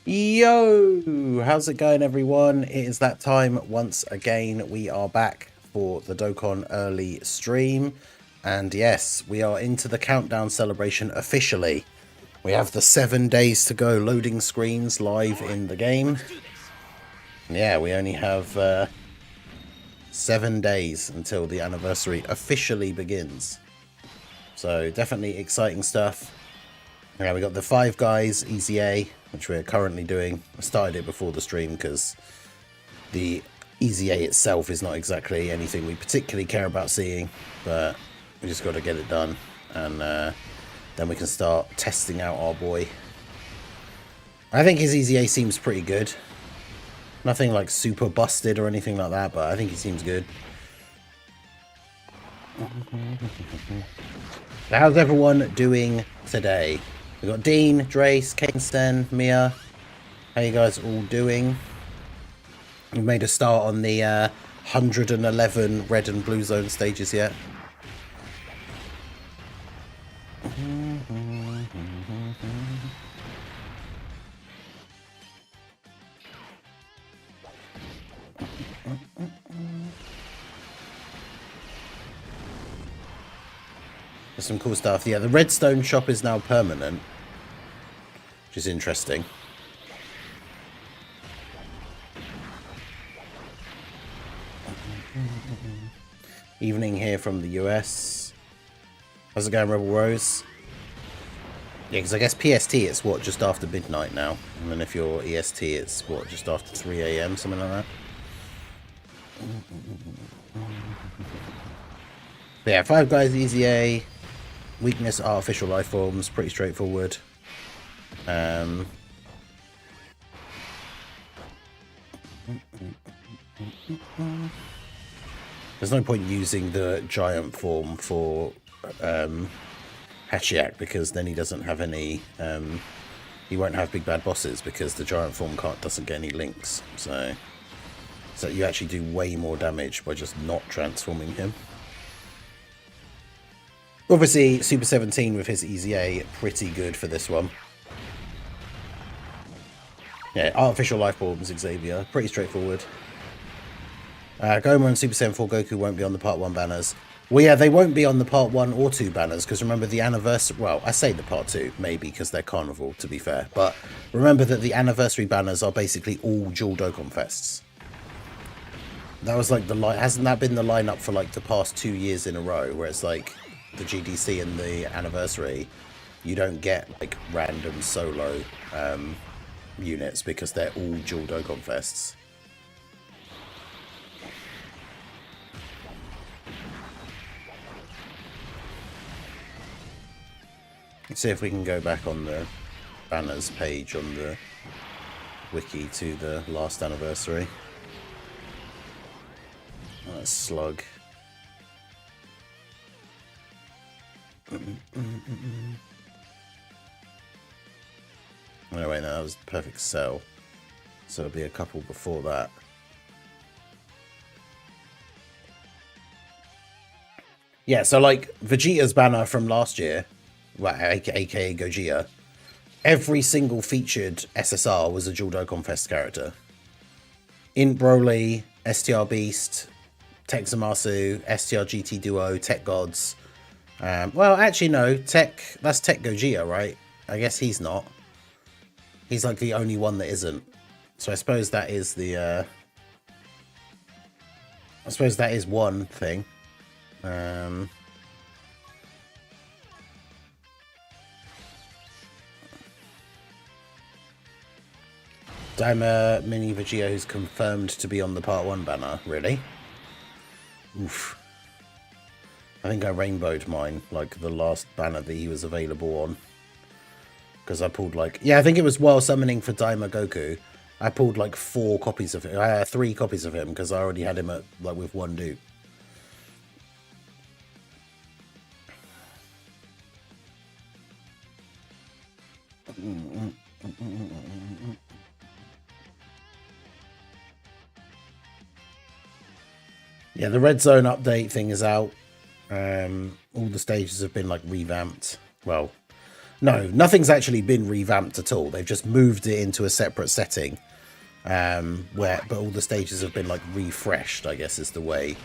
Yo, how's it going, everyone? It is that time once again. We are back for the Dokkan early stream, and yes, we are into the countdown celebration officially. We have the 7 days to go, loading screens live in the game. Yeah, we only have 7 days until the anniversary officially begins. So definitely exciting stuff. Yeah, we got the Five Guys EZA, which we're currently doing. I started it before the stream because the EZA itself is not exactly anything we particularly care about seeing, but we just got to get it done, and then we can start testing out our boy. I think his EZA seems pretty good. Nothing like super busted or anything like that, but I think he seems good. How's everyone doing today? We got Dean, Drace, Kainsten, Mia. How you guys all doing? We made a start on the 111 red and blue zone stages yet. There's some cool stuff. Yeah, the redstone shop is now permanent, which is interesting. Evening here from the US. How's it going, Rebel Rose? Yeah, because I guess PST it's what, just after midnight now, and then if you're EST it's what, just after 3 AM, something like that. But yeah, Five Guys EZA. Weakness, artificial life forms, pretty straightforward. There's no point using the giant form for Hachiak, because then he doesn't have any. He won't have big bad bosses because the giant form doesn't get any links. So you actually do way more damage by just not transforming him. Obviously, Super 17 with his EZA, pretty good for this one. Yeah, artificial life forms, Xavier, pretty straightforward. Goma and Super 74 Goku won't be on the Part 1 banners. Well, yeah, they won't be on the Part 1 or 2 banners, because remember the anniversary... Well, I say the Part 2, maybe, because they're Carnival, to be fair. But remember that the anniversary banners are basically all dual Dokkan Fests. That was like the... Hasn't that been the lineup for, like, the past 2 years in a row, where it's like... the GDC and the anniversary, you don't get like random solo units because they're all dual Dokkan Fests. Let's see if we can go back on the banners page on the wiki to the last anniversary. Oh, that's Slug. Oh wait, no, that was Perfect Cell, so it'll be a couple before that. Yeah, so like Vegeta's banner from last year, well, aka Gogeta, every single featured SSR was a dual Dokkan Fest character. Int Broly, STR Beast, Tech Zamasu, STR GT Duo, Tech Gods. Well, actually, no. That's Tech Gogeta, right? I guess he's not. He's like the only one that isn't. So I suppose that is the... I suppose that is one thing. Daima Mini Vegeta, who's confirmed to be on the Part 1 banner. Really? Oof. I think I rainbowed mine, like the last banner that he was available on. Because I pulled like... Yeah, I think it was while summoning for Daima Goku. I pulled like 4 copies of him. I had 3 copies of him because I already had him at like with 1 dupe. Yeah, the Red Zone update thing is out. All the stages have been like revamped. Well, No, nothing's actually been revamped at all. They've just moved it into a separate setting, but all the stages have been like refreshed, I guess is the way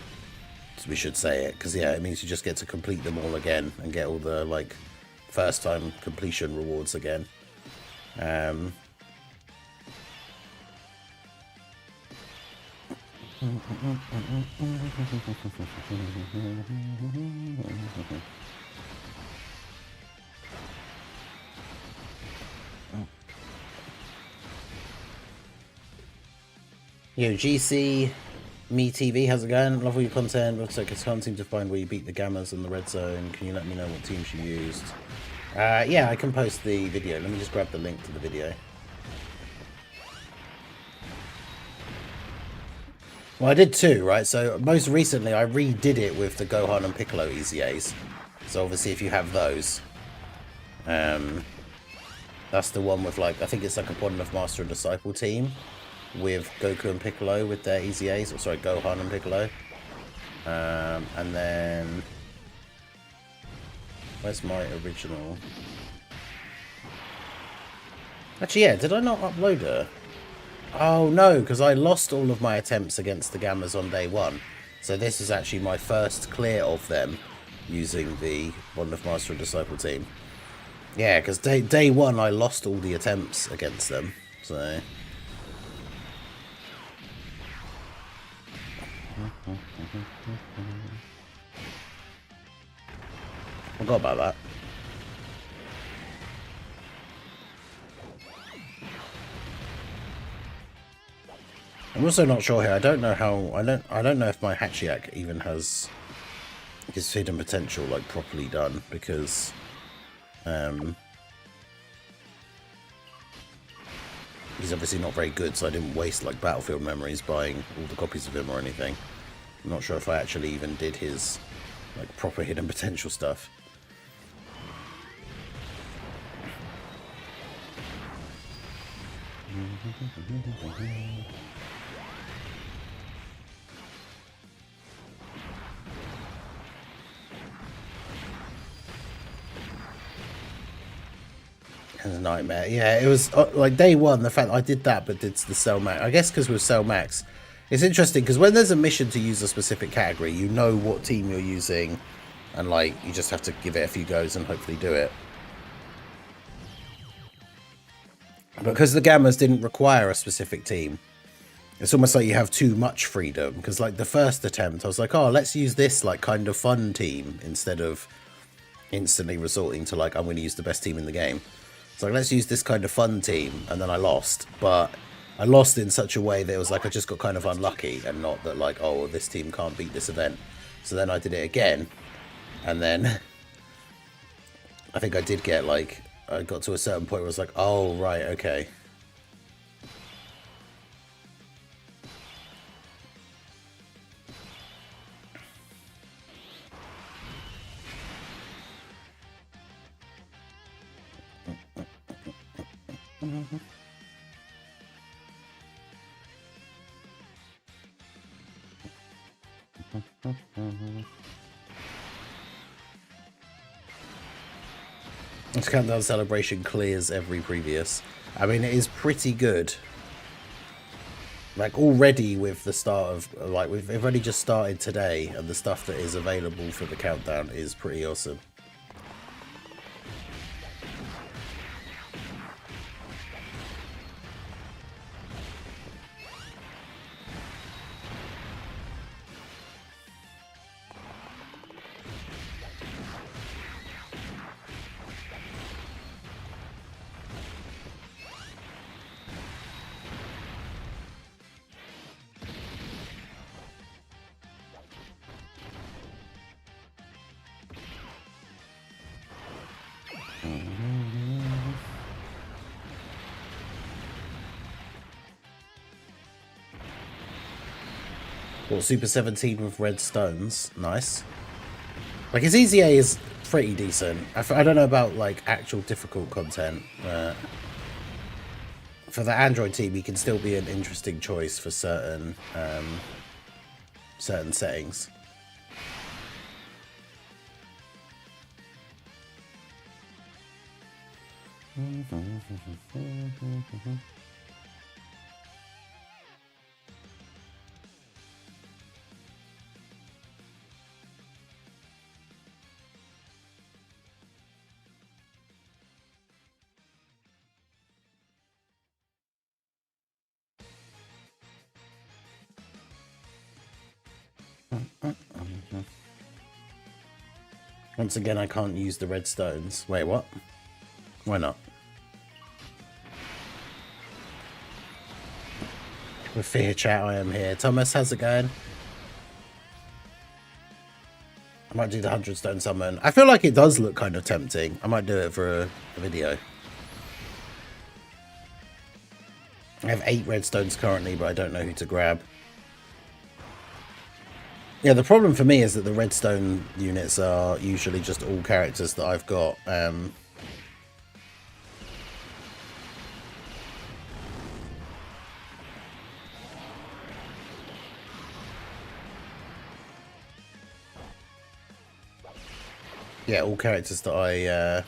we should say it. Because yeah, it means you just get to complete them all again and get all the like first time completion rewards again. Yo, GC, Me TV, how's it going? Love all your content. Looks like it's can't seem to find where you beat the Gammas in the red zone. Can you let me know what teams you used? Yeah, I can post the video. Let me just grab the link to the video. Well, I did too, right? So most recently, I redid it with the Gohan and Piccolo EZAs. So obviously, if you have those, that's the one with like I think it's like a One of Master and Disciple team with Goku and Piccolo with their EZAs. Or sorry, Gohan and Piccolo. And then where's my original? Actually, yeah, did I not upload her? Oh no, because I lost all of my attempts against the Gammas on day one. So this is actually my first clear of them using the One of Master and Disciple team. Yeah, because day one I lost all the attempts against them. So forgot about that. I'm also not sure here. I don't know how. I don't know if my Hachiak even has his hidden potential like properly done because he's obviously not very good. So I didn't waste like Battlefield memories buying all the copies of him or anything. I'm not sure if I actually even did his like proper hidden potential stuff. It was a nightmare. Yeah, it was like day one, the fact that I did that but did the Cell Max. I guess because with Cell Max, it's interesting because when there's a mission to use a specific category, you know what team you're using and like you just have to give it a few goes and hopefully do it. But because the Gammas didn't require a specific team, it's almost like you have too much freedom. Because like the first attempt, I was like, oh, let's use this like kind of fun team instead of instantly resorting to like, I'm going to use the best team in the game. So like, let's use this kind of fun team. And then I lost. But I lost in such a way that it was like I just got kind of unlucky and not that like, oh, this team can't beat this event. So then I did it again. And then I think I did get like, I got to a certain point where I was like, oh, right, okay. This countdown celebration clears every previous. I mean, it is pretty good. Like already with the start of like we've already just started today, and the stuff that is available for the countdown is pretty awesome. Well, Super 17 with red stones. Nice. Like, his EZA is pretty decent. I don't know about, like, actual difficult content. For the Android team, he can still be an interesting choice for certain certain settings. Once again, I can't use the red stones. Wait, what? Why not? With fear chat, I am here. Thomas, how's it going? I might do the 100 stone summon. I feel like it does look kind of tempting. I might do it for a video. I have 8 redstones currently, but I don't know who to grab. Yeah, the problem for me is that the redstone units are usually just all characters that I've got. Yeah, all characters that I...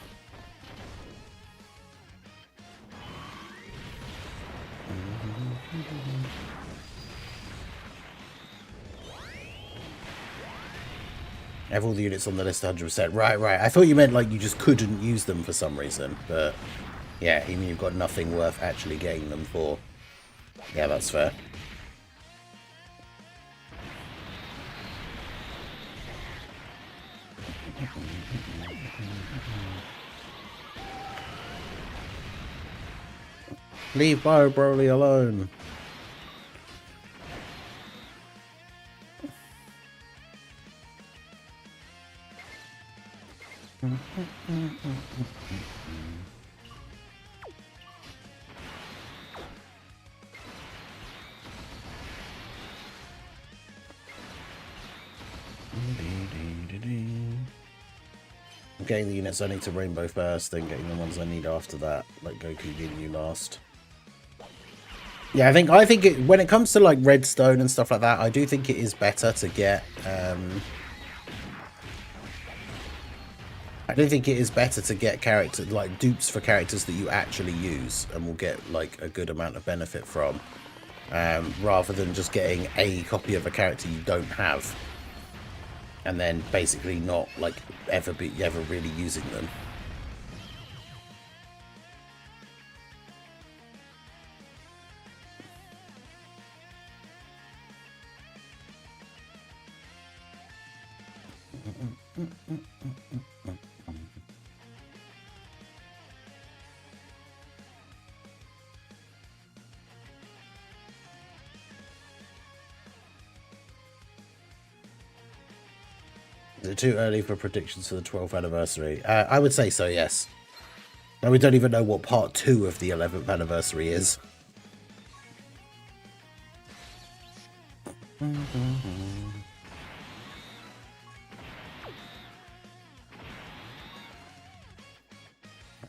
have all the units on the list 100%. Right. I thought you meant like you just couldn't use them for some reason. But yeah, you mean you've got nothing worth actually getting them for. Yeah, that's fair. Leave Bio Broly alone. I'm getting the units I need to Rainbow first, then getting the ones I need after that, like Goku giving you last. Yeah, I think it, when it comes to like redstone and stuff like that, I do think it is better to get I do think it is better to get characters like dupes for characters that you actually use and will get like a good amount of benefit from, rather than just getting a copy of a character you don't have and then basically not like ever really using them. Is it too early for predictions for the 12th anniversary? I would say so, yes. And we don't even know what part 2 of the 11th anniversary is.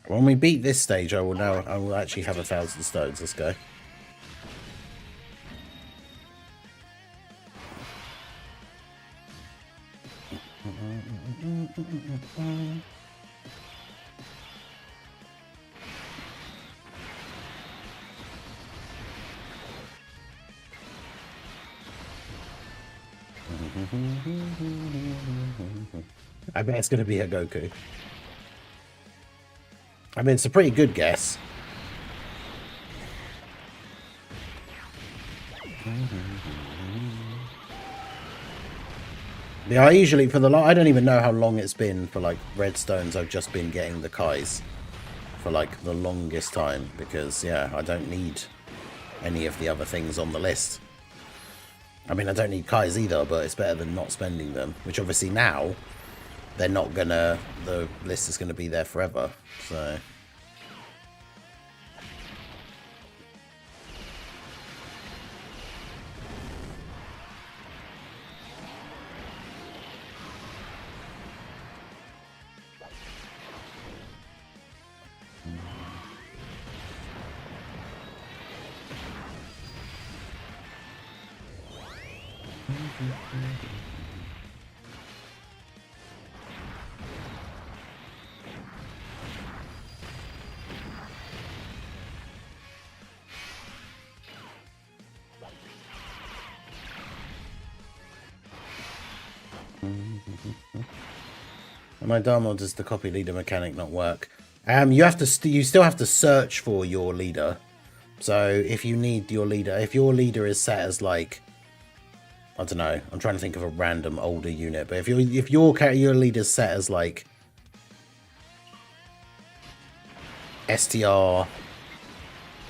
When we beat this stage, I will actually have 1,000 stones. Let's go. I bet it's going to be a Goku. I mean, it's a pretty good guess. Yeah, I usually, for the I don't even know how long it's been for, like, redstones. I've just been getting the Kais for, like, the longest time. Because, yeah, I don't need any of the other things on the list. I mean, I don't need Kais either, but it's better than not spending them. Which, obviously, now, they're not gonna... The list is gonna be there forever, so... Am I dumb or does the copy leader mechanic not work? You have to. You still have to search for your leader. So if you need your leader, if your leader is set as like, I don't know, I'm trying to think of a random older unit, but if your leader's set as like STR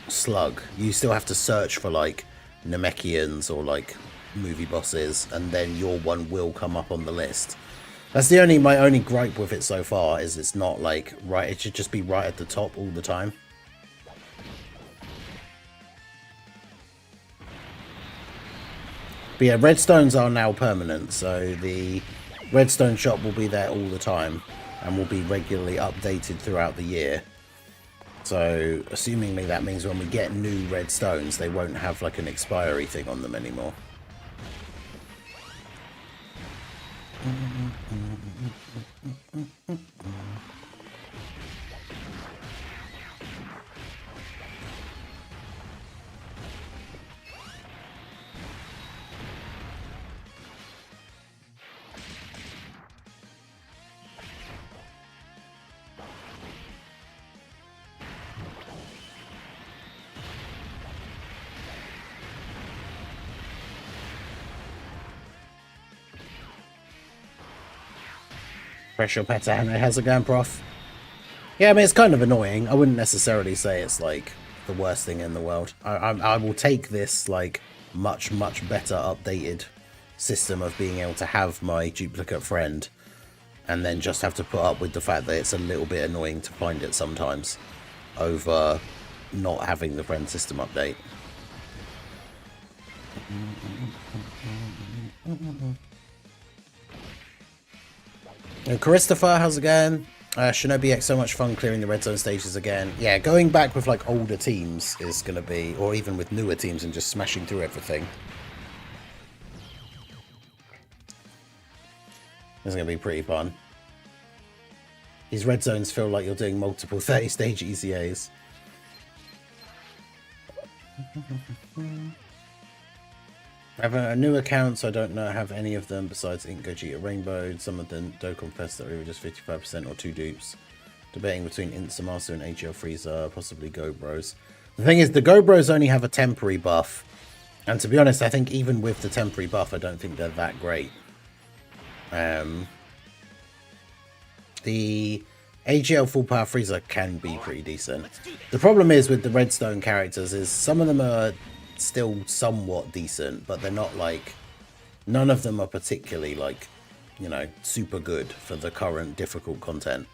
Slug, you still have to search for like Namekians or like movie bosses, and then your one will come up on the list. That's my only gripe with it so far, is it's not like right, it should just be right at the top all the time. But yeah, redstones are now permanent, so the redstone shop will be there all the time and will be regularly updated throughout the year. So assumingly that means when we get new redstones, they won't have like an expiry thing on them anymore. Pressure Petahano, how's it going, Prof? Yeah, I mean, it's kind of annoying. I wouldn't necessarily say it's like the worst thing in the world. I will take this like much better updated system of being able to have my duplicate friend and then just have to put up with the fact that it's a little bit annoying to find it sometimes over not having the friend system update. And Christopher, how's it going? Shinobi X, so much fun clearing the red zone stages again. Yeah, going back with like older teams is going to be, or even with newer teams, and just smashing through everything. It's going to be pretty fun. These red zones feel like you're doing multiple 30-stage EZAs. I have a new account, so I don't have any of them besides Ink Gogeta Rainbow. Some of them Dokkan Fest that were just 55% or 2 dupes. Debating between Insamasu and AGL Frieza, possibly Go Bros. The thing is, the Go Bros only have a temporary buff. And to be honest, I think even with the temporary buff, I don't think they're that great. The AGL Full Power Frieza can be pretty decent. The problem is with the Redstone characters is some of them are still somewhat decent, but they're not like, none of them are particularly like, you know, super good for the current difficult content.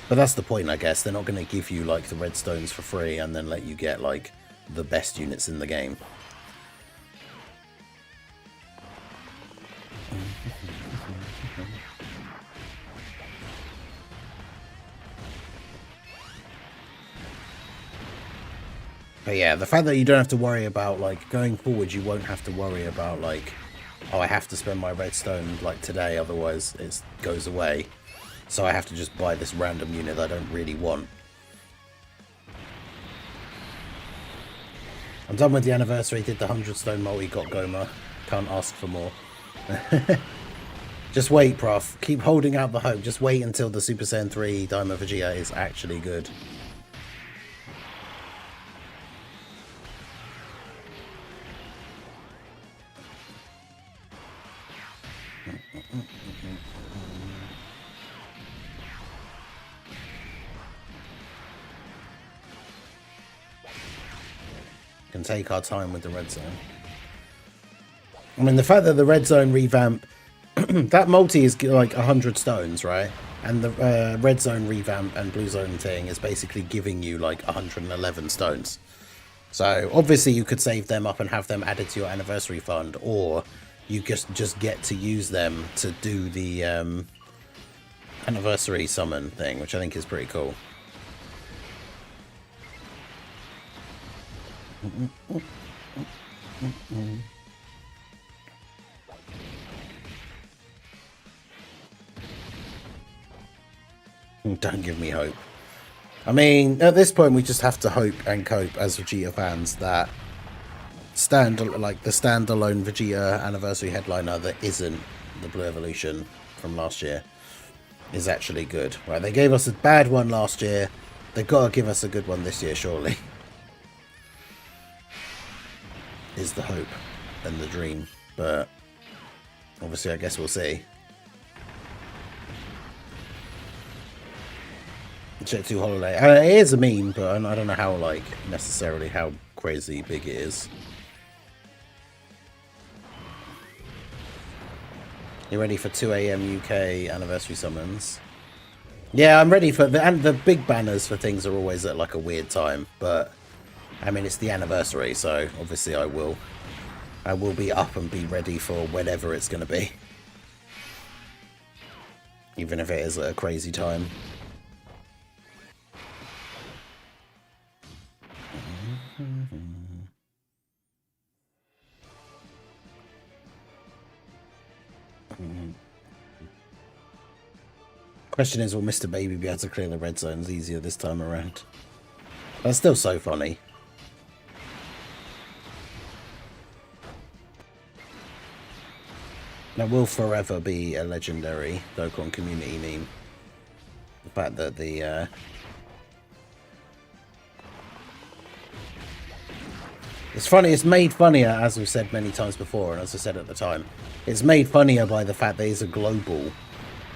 But that's the point, I guess. They're not going to give you like the redstones for free and then let you get like the best units in the game. But yeah, the fact that you don't have to worry about, like, going forward, you won't have to worry about, like, oh, I have to spend my redstone, like, today, otherwise it goes away. So I have to just buy this random unit that I don't really want. I'm done with the anniversary, did the 100 stone multi, got Goma. Can't ask for more. Just wait, Prof. Keep holding out the hope. Just wait until the Super Saiyan 3 Daima Vegeta is actually good. Can take our time with the red zone. I mean, the fact that the red zone revamp, that multi is like 100 stones, right? And the red zone revamp and blue zone thing is basically giving you like 111 stones. So obviously you could save them up and have them added to your anniversary fund, or you just get to use them to do the anniversary summon thing, which I think is pretty cool. Don't give me hope. I mean, at this point, we just have to hope and cope as Vegeta fans that the standalone Vegeta anniversary headliner that isn't the Blue Evolution from last year is actually good. Right? They gave us a bad one last year. They've got to give us a good one this year, surely. Is the hope and the dream, but obviously, I guess we'll see. Jet 2 Holiday. It is a meme, but I don't know how, like, necessarily how crazy big it is. You ready for 2 AM UK anniversary summons? Yeah, I'm ready for and the big banners for things are always at like a weird time, but I mean it's the anniversary, so obviously I will be up and be ready for whenever it's going to be, even if it is at a crazy time. Question is, will Mr. Baby be able to clear the red zones easier this time around? That's still so funny. That will forever be a legendary Dokkan community meme. The fact that the it's funny, it's made funnier, as we've said many times before, and as I said at the time, it's made funnier by the fact that he's a global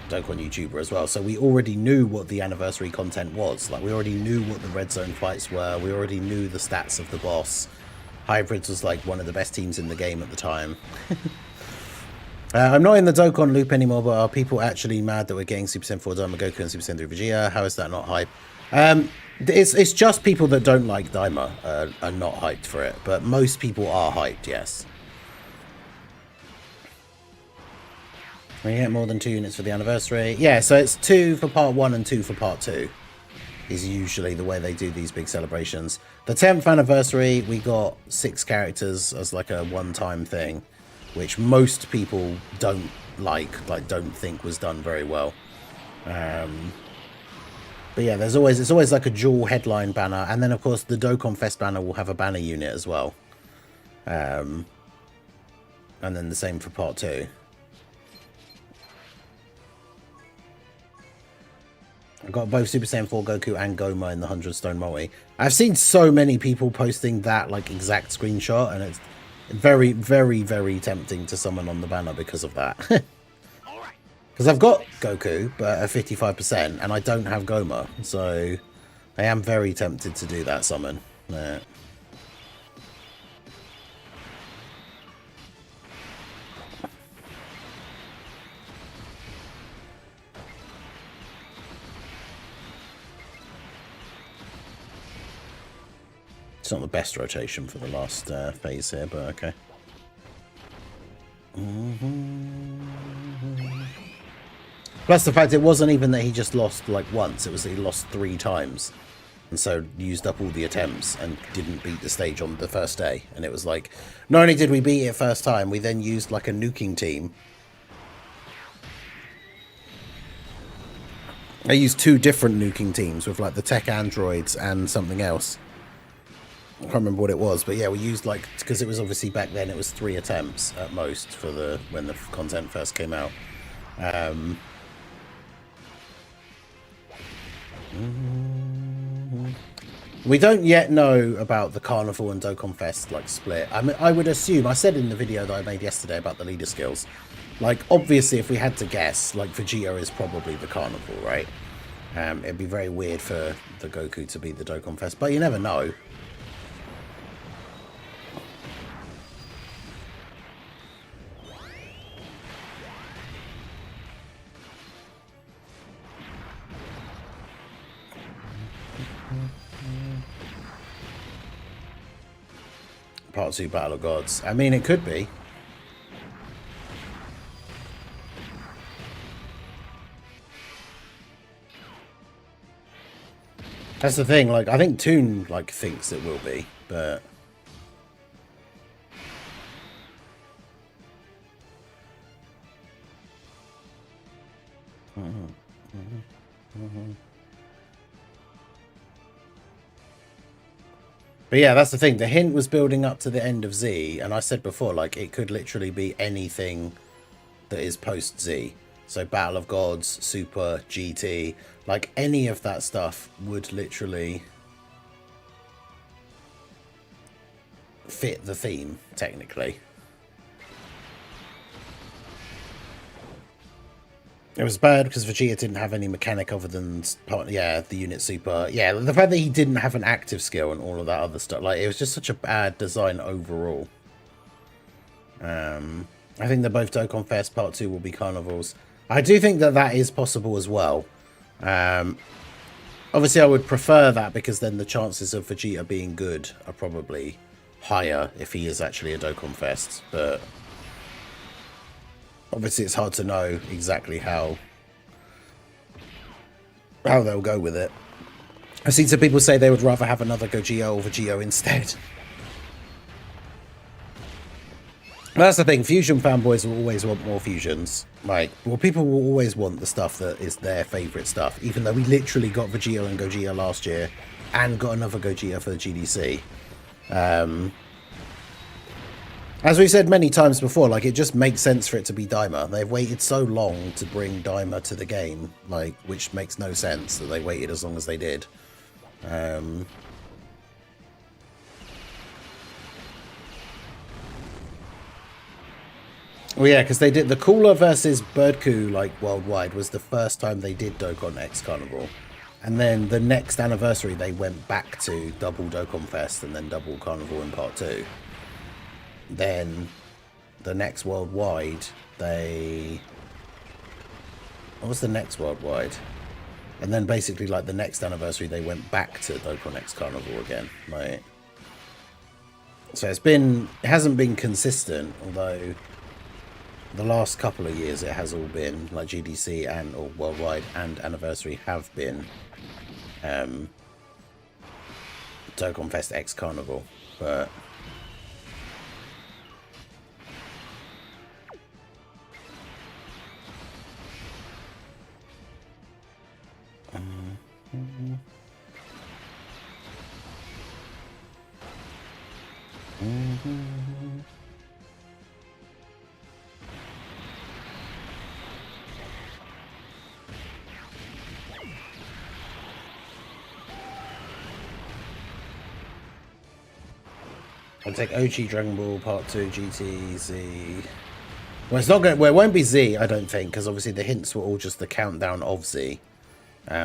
Dokkan YouTuber as well. So we already knew what the anniversary content was. Like, we already knew what the red zone fights were. We already knew the stats of the boss. Hybrids was like one of the best teams in the game at the time. I'm not in the Dokkan loop anymore, but are people actually mad that we're getting Super Saiyan 4 Daima Goku and Super Saiyan 3 Vegeta? How is that not hype? It's just people that don't like Daima are not hyped for it, but most people are hyped, yes. We get more than 2 units for the anniversary. Yeah, so it's 2 for part 1 and 2 for part 2 is usually the way they do these big celebrations. The 10th anniversary, we got 6 characters as like a one-time thing, which most people don't don't think was done very well. But yeah, it's always like a dual headline banner, and then of course the Dokkan Fest banner will have a banner unit as well. And then the same for part 2. I got both Super Saiyan 4 Goku and Goma in the 100 Stone multi. I've seen so many people posting that like exact screenshot, and it's very, very, very tempting to summon on the banner because of that. Because I've got Goku, but at 55%, and I don't have Goma, so I am very tempted to do that summon. Yeah. It's not the best rotation for the last phase here, but okay. Plus the fact it wasn't even that he just lost like once, it was that he lost 3 times. And so used up all the attempts and didn't beat the stage on the first day. And it was like, not only did we beat it first time, we then used like a nuking team. I used 2 different nuking teams with like the tech androids and something else. I can't remember what it was, but yeah, we used like, because it was obviously back then it was 3 attempts at most for when the content first came out. We don't yet know about the Carnival and Dokkan Fest like split. I mean, I would assume, I said in the video that I made yesterday about the leader skills, like obviously if we had to guess, like Vegeta is probably the Carnival, right? It'd be very weird for the Goku to be the Dokkan Fest, but you never know. Part 2 Battle of Gods. I mean, it could be. That's the thing, like, I think Toon, like, thinks it will be, but... But yeah, that's the thing. The hint was building up to the end of Z, and I said before, like, it could literally be anything that is post Z. So Battle of Gods, Super, GT, like any of that stuff would literally fit the theme, technically. It was bad because Vegeta didn't have any mechanic other than the unit super. Yeah, the fact that he didn't have an active skill and all of that other stuff, like, it was just such a bad design overall. I think that both Dokkan Fest Part 2 will be carnivals. I do think that that is possible as well. Obviously, I would prefer that because then the chances of Vegeta being good are probably higher if he is actually a Dokkan Fest. But obviously, it's hard to know exactly how they'll go with it. I've seen some people say they would rather have another Gogeta or Vegeta instead. That's the thing, Fusion fanboys will always want more fusions. Like, well, people will always want the stuff that is their favourite stuff, even though we literally got Vegeta and Gogeta last year, and got another Gogeta for the GDC. As we've said many times before, like, it just makes sense for it to be Daima. They've waited so long to bring Daima to the game, like, which makes no sense that they waited as long as they did. Well, yeah, because they did the Cooler versus Birdcoo, like, worldwide was the first time they did Dokkan X Carnival. And then the next anniversary, they went back to double Dokkan Fest and then double Carnival in Part 2. Then the next worldwide, what was the next worldwide? And then basically, like, the next anniversary, they went back to Dokkan X Carnival again. Like, so it hasn't been consistent, although the last couple of years it has all been, like, GDC or worldwide and anniversary have been Dokkan Fest X Carnival, but I'll take OG Dragon Ball Part 2 GT Z. Well, it's not going. Well, it won't be Z, I don't think, because obviously the hints were all just the countdown of Z.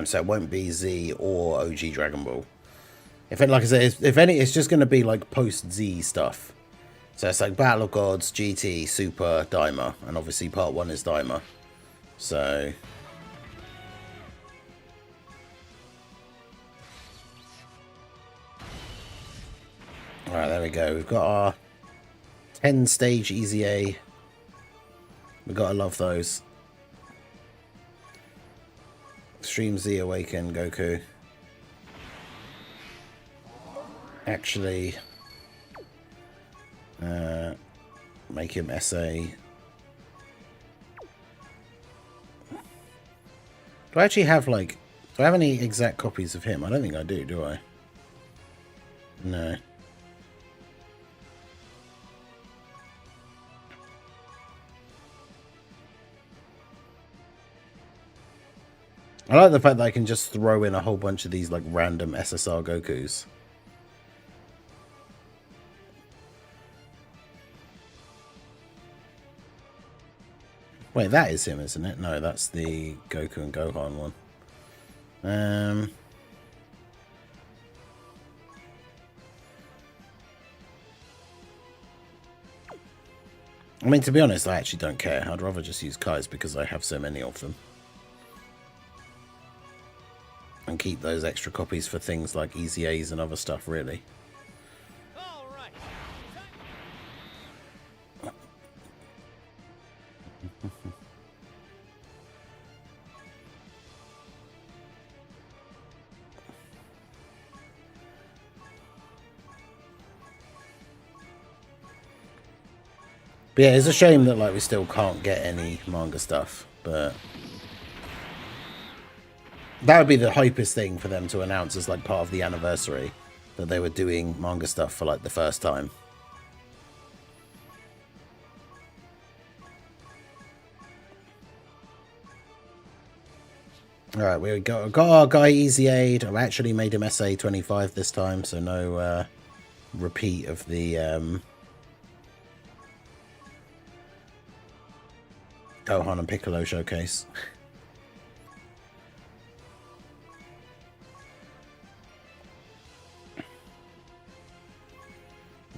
So it won't be Z or OG Dragon Ball. Like I said, if any, it's just going to be like post Z stuff. So it's like Battle of Gods, GT, Super, Daima, and obviously Part 1 is Daima. So alright, there we go. We've got our 10-stage EZA. We've got to love those. Extreme Z Awaken Goku. Actually, make him SA. Do I actually have, like, do I have any exact copies of him? I don't think I do I? No. I like the fact that I can just throw in a whole bunch of these, like, random SSR Gokus. Wait, that is him, isn't it? No, that's the Goku and Gohan one. I mean, to be honest, I actually don't care. I'd rather just use Kai's because I have so many of them. And keep those extra copies for things like EZAs and other stuff, really. But yeah, it's a shame that, like, we still can't get any manga stuff, but that would be the hypest thing for them to announce as, like, part of the anniversary. that they were doing manga stuff for like the first time. Alright, we got our guy EZA'd. I've actually made him SA 25 this time, so no repeat of the Gohan and Piccolo showcase.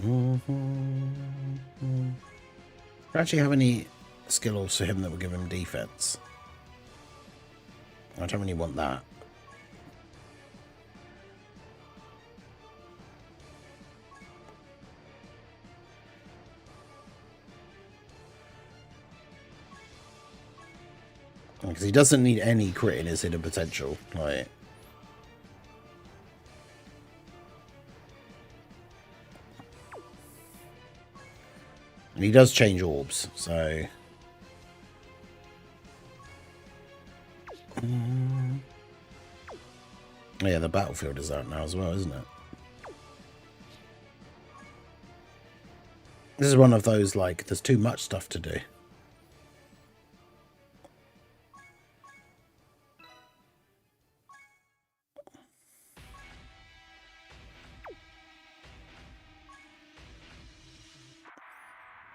Do I actually have any skill orbs for him that will give him defense? I don't really want that. Because he doesn't need any crit in his hidden potential. Like, and he does change orbs, so... Yeah, the battlefield is out now as well, isn't it? This is one of those, like, there's too much stuff to do.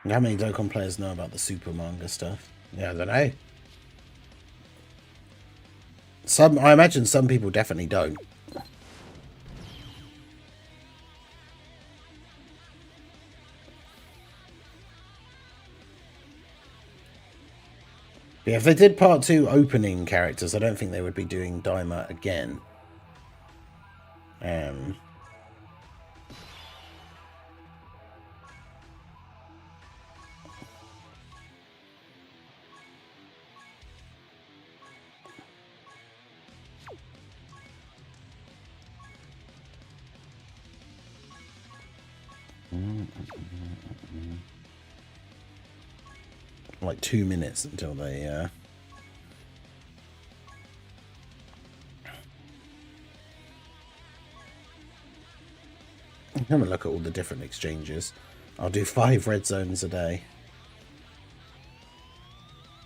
How many Dokkan players know about the Super Manga stuff? Yeah, I don't know. I imagine some people definitely don't. Yeah, if they did part 2 opening characters, I don't think they would be doing Daima again. Like 2 minutes until they have a look at all the different exchanges. I'll do 5 red zones a day.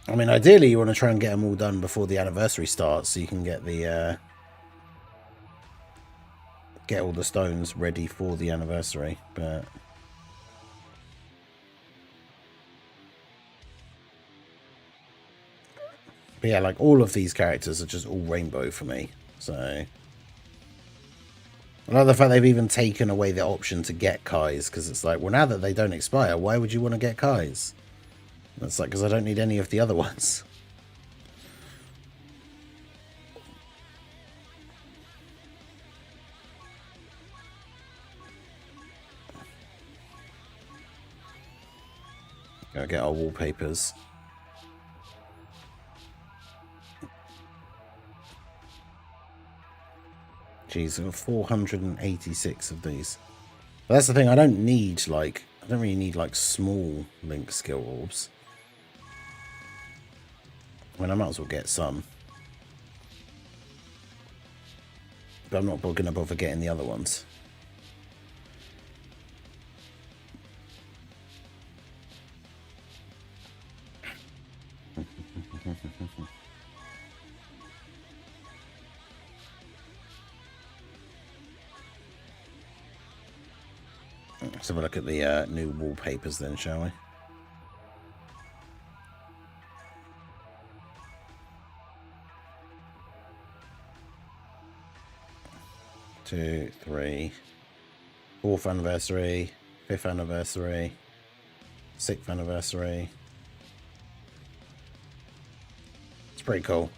I mean, ideally you want to try and get them all done before the anniversary starts, so you can get the get all the stones ready for the anniversary. But yeah, like all of these characters are just all rainbow for me. So I love the fact they've even taken away the option to get Kais, because it's like, well, now that they don't expire, why would you want to get Kais? That's like, because I don't need any of the other ones. Gotta get our wallpapers. Jeez, I've got 486 of these. But that's the thing, I don't really need like small Link skill orbs. I mean, I might as well get some. But I'm not going to bother getting the other ones. Let's have a look at the new wallpapers then, shall we? Two, three, 4th anniversary, 5th anniversary, 6th anniversary. It's pretty cool.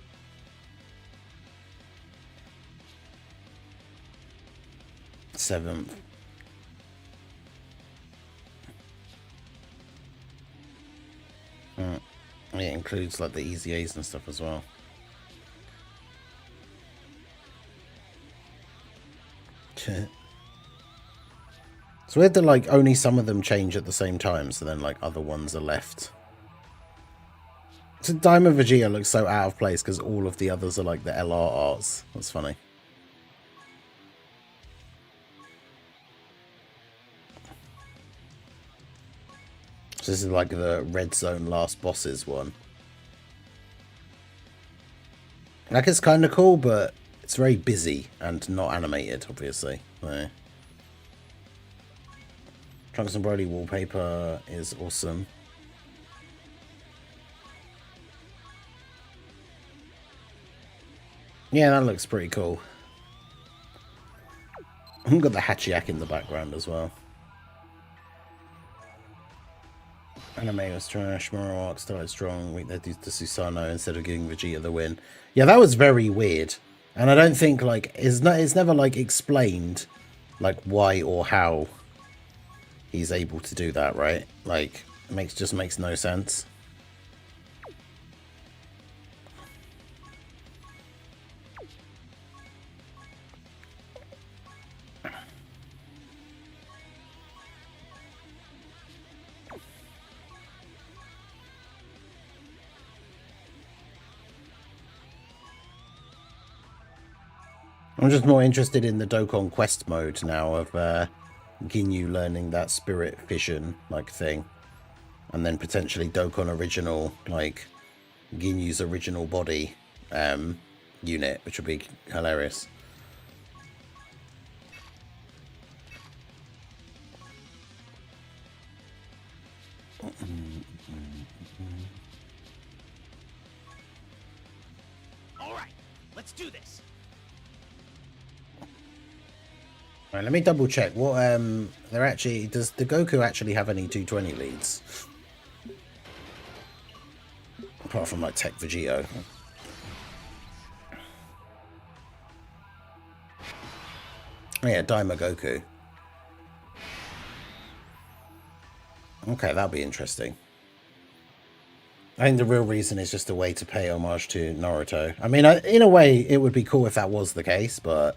Seventh. It includes like the EZAs and stuff as well. It's weird that like only some of them change at the same time, so then like other ones are left. So Diamond Vegeta looks so out of place because all of the others are like the LR arts. That's funny. So this is like the red zone last bosses one. Like, it's kind of cool, but it's very busy and not animated, obviously. So. Trunks and Brody wallpaper is awesome. Yeah, that looks pretty cool. I've got the Hachiyak in the background as well. Anime was trash, moral arc started strong, weak they do to Susanoo instead of giving Vegeta the win. Yeah, that was very weird. And I don't think, like, it's never, like, explained, like, why or how he's able to do that, right? Like, it just makes no sense. I'm just more interested in the Dokkan Quest mode now of Ginyu learning that spirit fission like thing, and then potentially Dokkan original, like Ginyu's original body unit, which would be hilarious. All right, let's do this. Right, let me double check what they're actually, does the Goku actually have any 220 leads? Apart from like Tech Vegito. Oh yeah, Daima Goku. Okay, that'll be interesting. I think the real reason is just a way to pay homage to Naruto. I mean, in a way, it would be cool if that was the case, but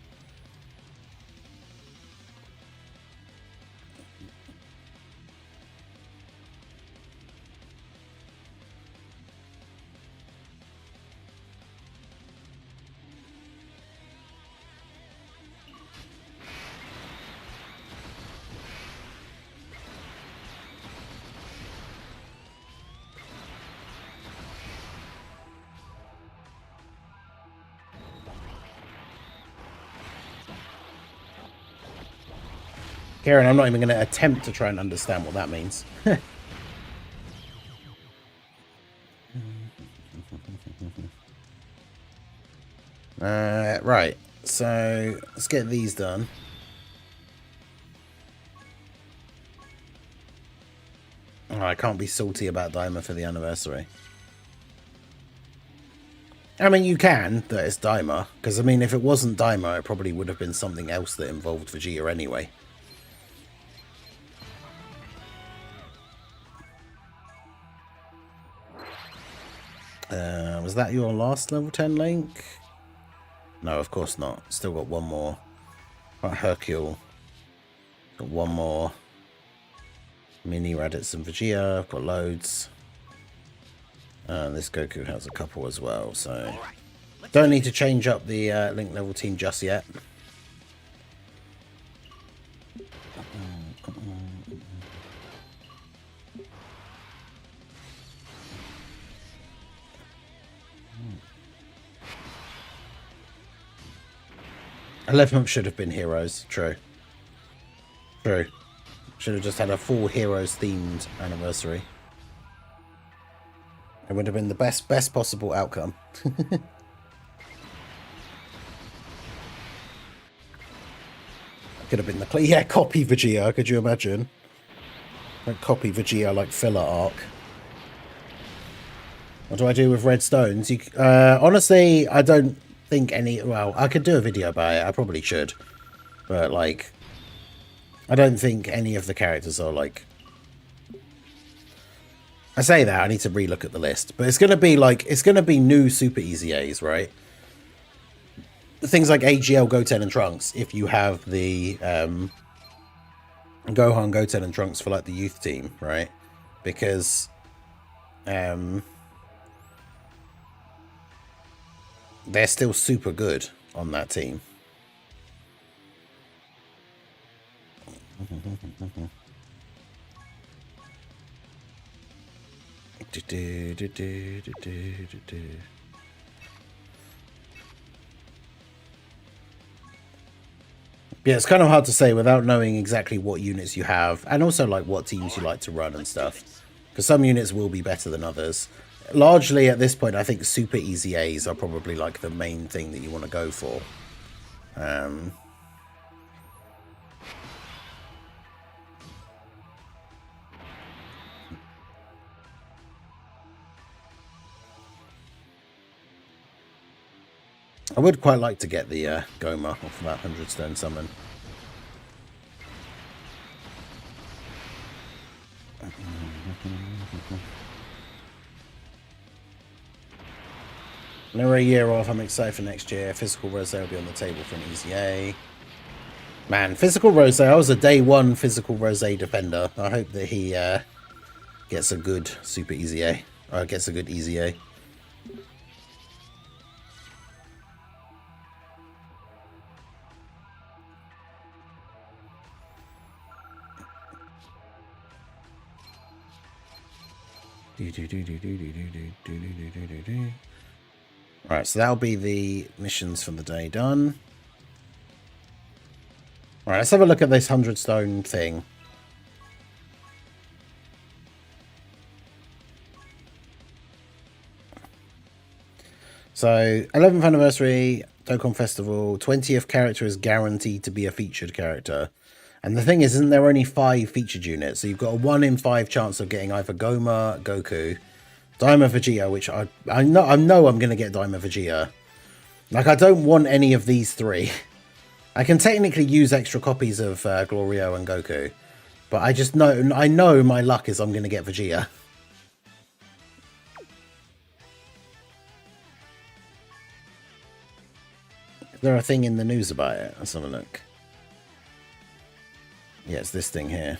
Karen, I'm not even going to attempt to try and understand what that means. Right, so let's get these done. Oh, I can't be salty about Daima for the anniversary. I mean, you can, that it's Daima, because I mean, if it wasn't Daima, it probably would have been something else that involved Vegeta anyway. Was that your last level 10 link? No, of course not. Still got one more. Got Hercule. Got one more. Mini Raditz and Vegeta. I've got loads. And this Goku has a couple as well, so don't need to change up the link level team just yet. $11 should have been heroes. True. True. Should have just had a full heroes themed anniversary. It would have been the best possible outcome. Could have been the copy Vegeta. Could you imagine? Like copy Vegeta like filler arc. What do I do with red stones? Honestly, I don't think any. Well, I could do a video about it. I probably should, but like, I don't think any of the characters are like. I say that I need to relook at the list, but it's gonna be new Super EZAs, right? Things like AGL, Goten, and Trunks. If you have the Gohan, Goten, and Trunks for like the youth team, right? Because they're still super good on that team. Yeah, it's kind of hard to say without knowing exactly what units you have, and also like what teams you like to run and stuff. Because some units will be better than others. Largely at this point, I think super easy A's are probably like the main thing that you want to go for. I would quite like to get the Goma off of that 100 stone summon. Now we're a year off. I'm excited for next year. Physical Rose will be on the table for an EZA. Man, Physical Rose, I was a day one Physical Rose defender. I hope that he gets a good Super EZA. Or gets a good EZA. Right, so that'll be the missions for the day done. Alright, let's have a look at this 100 stone thing. So, 11th anniversary, Dokkan Festival, 20th character is guaranteed to be a featured character. And the thing is, isn't there only 5 featured units? So you've got a 1 in 5 chance of getting either Goma, Goku, Daima Vegeta, which I know I'm going to get Daima Vegeta. Like, I don't want any of these 3. I can technically use extra copies of Glorio and Goku, but I know my luck is I'm going to get Vegeta. Is there a thing in the news about it? Let's have a look. Yeah, it's this thing here.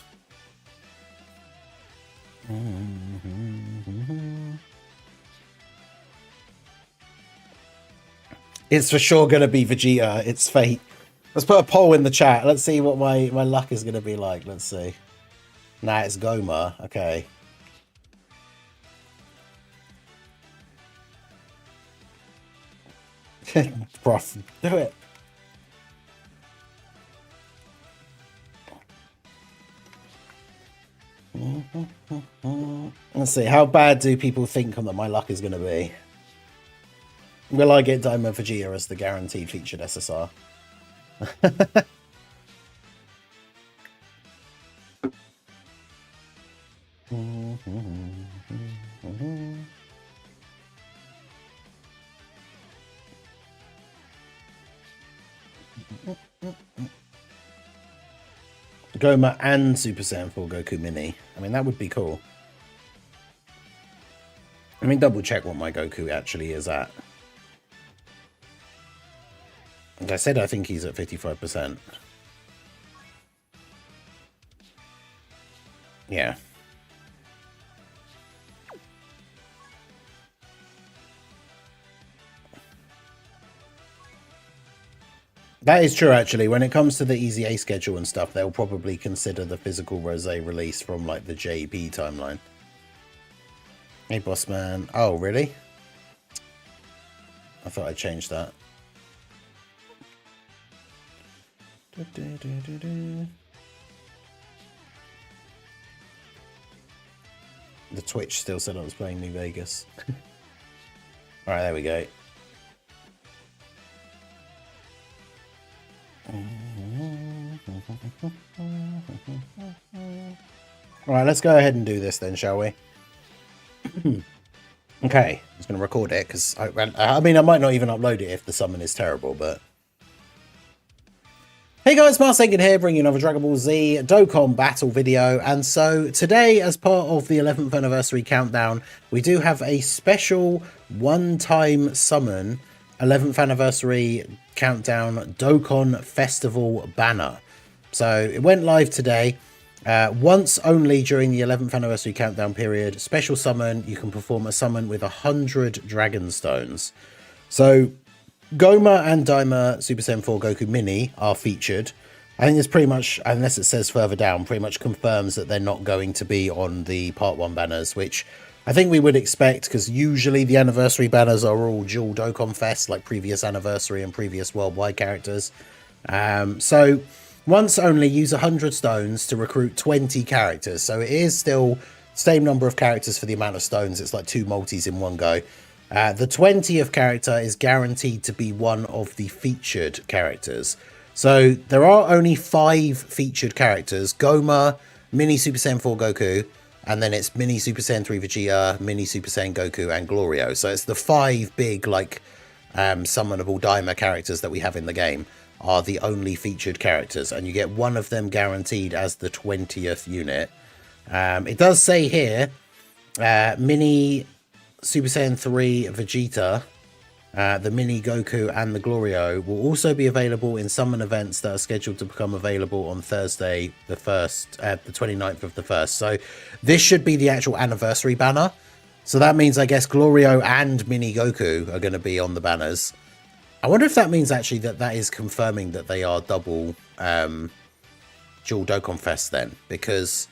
It's for sure going to be Vegeta. It's fate. Let's put a poll in the chat. Let's see what my luck is going to be like. Let's see. Nah, it's Goma. Okay. Prof, do it. Let's see. How bad do people think that my luck is going to be? Will I get Daima Vegeta as the guaranteed featured SSR? Goma and Super Saiyan 4 Goku Mini. I mean, that would be cool. Let me double check what my Goku actually is at. Like I said, I think he's at 55%. Yeah. That is true, actually. When it comes to the EZA schedule and stuff, they'll probably consider the physical Rosé release from, like, the JP timeline. Hey, boss man. Oh, really? I thought I changed that. The Twitch still said I was playing New Vegas. Alright, there we go. Alright, let's go ahead and do this then, shall we? Okay, I'm just going to record it, because I mean, I might not even upload it if the summon is terrible, but... Hey guys, Mars Senkin here, bringing you another Dragon Ball Z Dokkan battle video. And so today, as part of the 11th anniversary countdown, we do have a special one-time summon 11th anniversary countdown Dokkan Festival banner. So it went live today. Once only during the 11th anniversary countdown period, special summon, you can perform a summon with 100 Dragon Stones. So Goma and Daima Super Saiyan 4 Goku Mini are featured. I think it's pretty much, unless it says further down, pretty much confirms that they're not going to be on the Part 1 banners, which I think we would expect, because usually the anniversary banners are all dual Dokkan Fest, like previous anniversary and previous worldwide characters. So once only, use 100 stones to recruit 20 characters. So it is still same number of characters for the amount of stones. It's like 2 multis in one go. The 20th character is guaranteed to be one of the featured characters. So there are only 5 featured characters: Goma, Mini Super Saiyan 4 Goku, and then it's Mini Super Saiyan 3 Vegeta, Mini Super Saiyan Goku, and Glorio. So it's the 5 big, like, summonable Daima characters that we have in the game are the only featured characters, and you get one of them guaranteed as the 20th unit. It does say here, Mini Super Saiyan 3 Vegeta, the Mini Goku, and the Glorio will also be available in summon events that are scheduled to become available on Thursday, the 29th of the 1st. So this should be the actual anniversary banner. So that means, I guess, Glorio and Mini Goku are going to be on the banners. I wonder if that means actually that is confirming that they are double dual Dokkan Fest then, because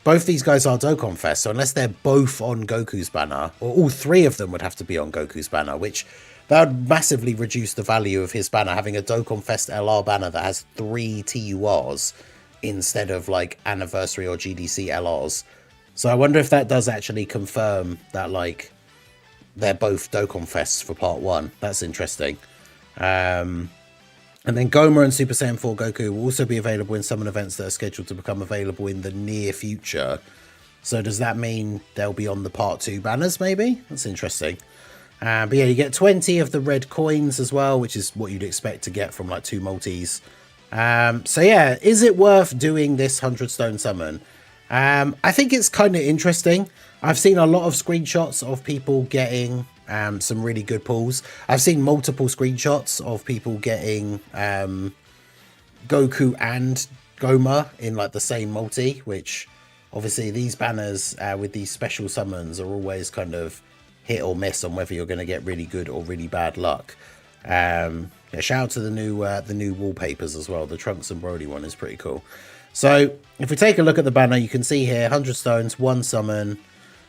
both these guys are Dokkan Fest, so unless they're both on Goku's banner, or all 3 of them would have to be on Goku's banner, which that would massively reduce the value of his banner, having a Dokkan Fest LR banner that has 3 TURs instead of like anniversary or GDC LRs. So I wonder if that does actually confirm that, like, they're both Dokkan Fests for part 1. That's interesting. And then Goma and Super Saiyan 4 Goku will also be available in summon events that are scheduled to become available in the near future. So does that mean they'll be on the part 2 banners, maybe? That's interesting. But yeah, you get 20 of the red coins as well, which is what you'd expect to get from like 2 multis. So yeah, is it worth doing this 100 stone summon? I think it's kind of interesting. I've seen a lot of screenshots of people getting some really good pulls. I've seen multiple screenshots of people getting Goku and Goma in like the same multi, which obviously these banners with these special summons are always kind of hit or miss on whether you're going to get really good or really bad luck. Yeah, shout out to the new wallpapers as well. The Trunks and Brody one is pretty cool. So if we take a look at the banner, you can see here 100 stones, 1 summon.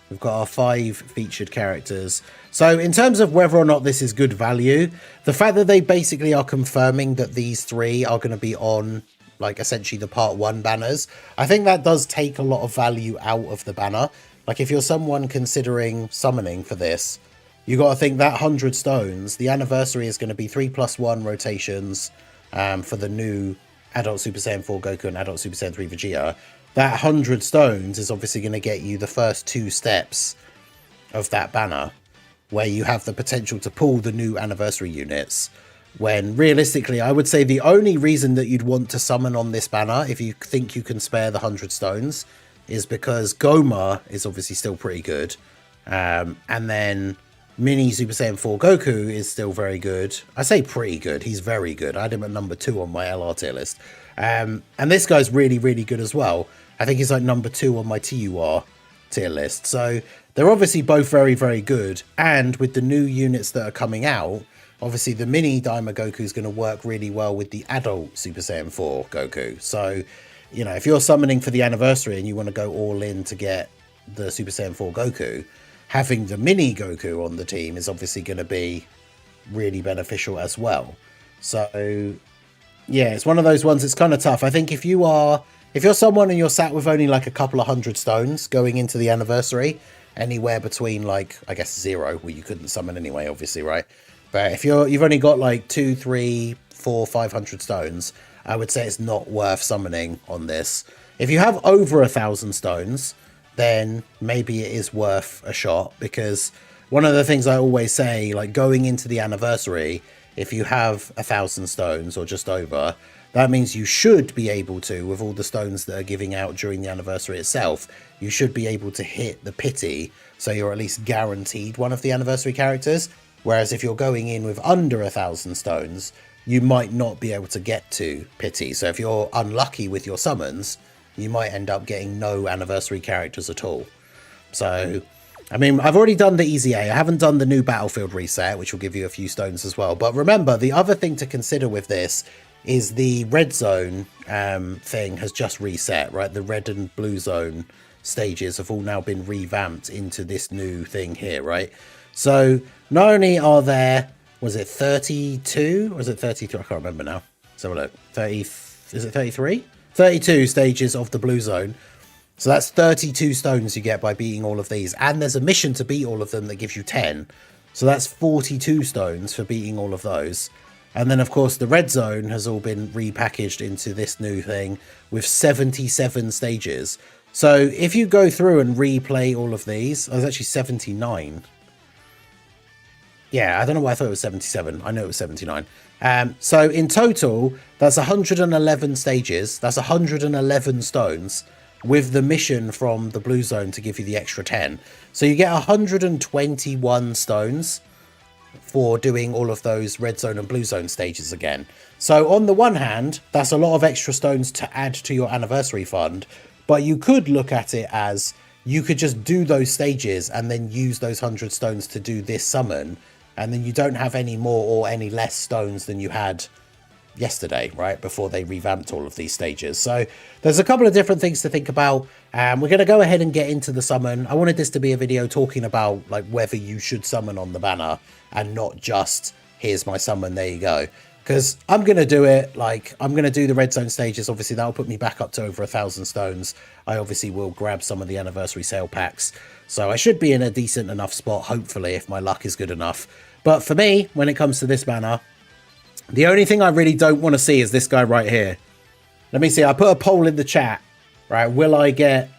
We've got our 5 featured characters. So in terms of whether or not this is good value, the fact that they basically are confirming that these 3 are going to be on, like, essentially the part 1 banners, I think that does take a lot of value out of the banner. Like, if you're someone considering summoning for this, you got to think that 100 stones, the anniversary is going to be 3+1 rotations for the new Adult Super Saiyan 4 Goku and Adult Super Saiyan 3 Vegeta. That 100 stones is obviously going to get you the first 2 steps of that banner, where you have the potential to pull the new anniversary units, when realistically I would say the only reason that you'd want to summon on this banner, if you think you can spare the 100 stones, is because Goma is obviously still pretty good, and then Mini Super Saiyan 4 Goku is still very good. I say pretty good, he's very good. I had him at number 2 on my LR tier list. And this guy's really, really good as well. I think he's like number 2 on my TUR tier list. So they're obviously both very, very good. And with the new units that are coming out, obviously the Mini Daima Goku is going to work really well with the adult Super Saiyan 4 Goku. So, you know, if you're summoning for the anniversary and you want to go all in to get the Super Saiyan 4 Goku, having the Mini Goku on the team is obviously going to be really beneficial as well. So yeah, it's one of those ones. It's kind of tough. I think if you're someone and you're sat with only like a couple of 100 stones going into the anniversary, anywhere between like, I guess 0, where you couldn't summon anyway, obviously, right? But if you've only got like 2, 3, 4, 500 stones, I would say it's not worth summoning on this. If you have over 1,000 stones, then maybe it is worth a shot, because one of the things I always say, like going into the anniversary, if you have 1,000 stones or just over, that means you should be able to, with all the stones that are giving out during the anniversary itself, you should be able to hit the pity, so you're at least guaranteed one of the anniversary characters. Whereas if you're going in with under 1,000 stones, you might not be able to get to pity. So if you're unlucky with your summons, you might end up getting no anniversary characters at all. So, I mean, I've already done the EZA. I haven't done the new battlefield reset, which will give you a few stones as well. But remember, the other thing to consider with this is the red zone thing has just reset, right? The red and blue zone stages have all now been revamped into this new thing here, right? So not only are there, was it 32 or is it 33? I can't remember now. So look, 30, is it 33? 32 stages of the blue zone. So that's 32 stones you get by beating all of these. And there's a mission to beat all of them that gives you 10. So that's 42 stones for beating all of those. And then, of course, the red zone has all been repackaged into this new thing with 77 stages. So if you go through and replay all of these, oh, it's actually 79. Yeah, I don't know why I thought it was 77. I know it was 79. So in total, that's 111 stages. That's 111 stones with the mission from the blue zone to give you the extra 10. So you get 121 stones for doing all of those red zone and blue zone stages again. So on the one hand, that's a lot of extra stones to add to your anniversary fund, but you could look at it as you could just do those stages and then use those 100 stones to do this summon, and then you don't have any more or any less stones than you had yesterday, right, before they revamped all of these stages. So there's a couple of different things to think about. We're going to go ahead and get into the summon. I wanted this to be a video talking about like whether you should summon on the banner and not just here's my summon, there you go, because I'm going to do it. Like, I'm going to do the red zone stages. Obviously that'll put me back up to over 1,000 stones. I obviously will grab some of the anniversary sale packs, so I should be in a decent enough spot, hopefully, if my luck is good enough. But for me, when it comes to this banner, the only thing I really don't want to see is this guy right here. Let me see. I put a poll in the chat, right? Will I get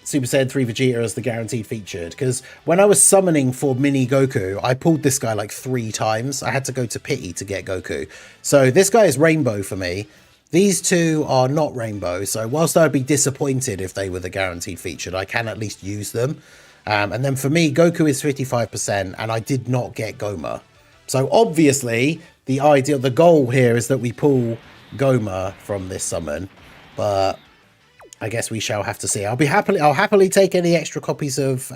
Super Saiyan 3 Vegeta as the guaranteed featured? Because when I was summoning for Mini Goku, I pulled this guy like 3 times. I had to go to Pity to get Goku. So this guy is rainbow for me. These two are not rainbow. So whilst I'd be disappointed if they were the guaranteed featured, I can at least use them. And then for me, Goku is 55% and I did not get Goma. So obviously the goal here is that we pull Goma from this summon, but I guess we shall have to see. I'll happily take any extra copies of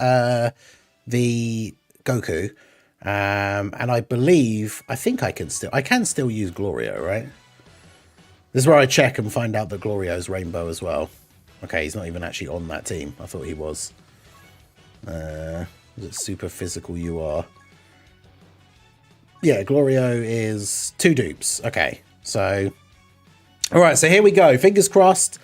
the Goku, and I think I can still use Glorio, right? This is where I check and find out that Glorio's rainbow as well. Okay, he's not even actually on that team. I thought he was. Is it super physical you are? Yeah, Glorio is 2 dupes. Okay, so all right, so here we go. Fingers crossed.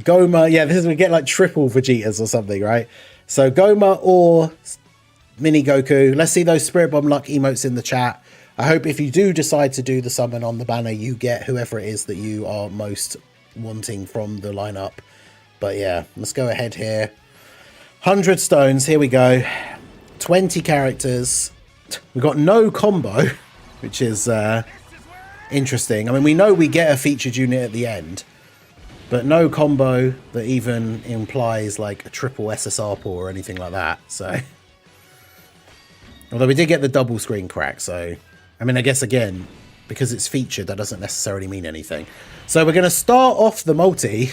Goma, yeah, we get like triple Vegetas or something, right? So Goma or Mini Goku. Let's see those Spirit Bomb Luck emotes in the chat. I hope if you do decide to do the summon on the banner, you get whoever it is that you are most wanting from the lineup. But yeah, let's go ahead here. 100 stones, here we go. 20 characters. We've got no combo, which is interesting. I mean, we know we get a featured unit at the end, but no combo that even implies like a triple SSR pull or anything like that. So, although we did get the double screen crack, so I mean, I guess again, because it's featured, that doesn't necessarily mean anything. So we're going to start off the multi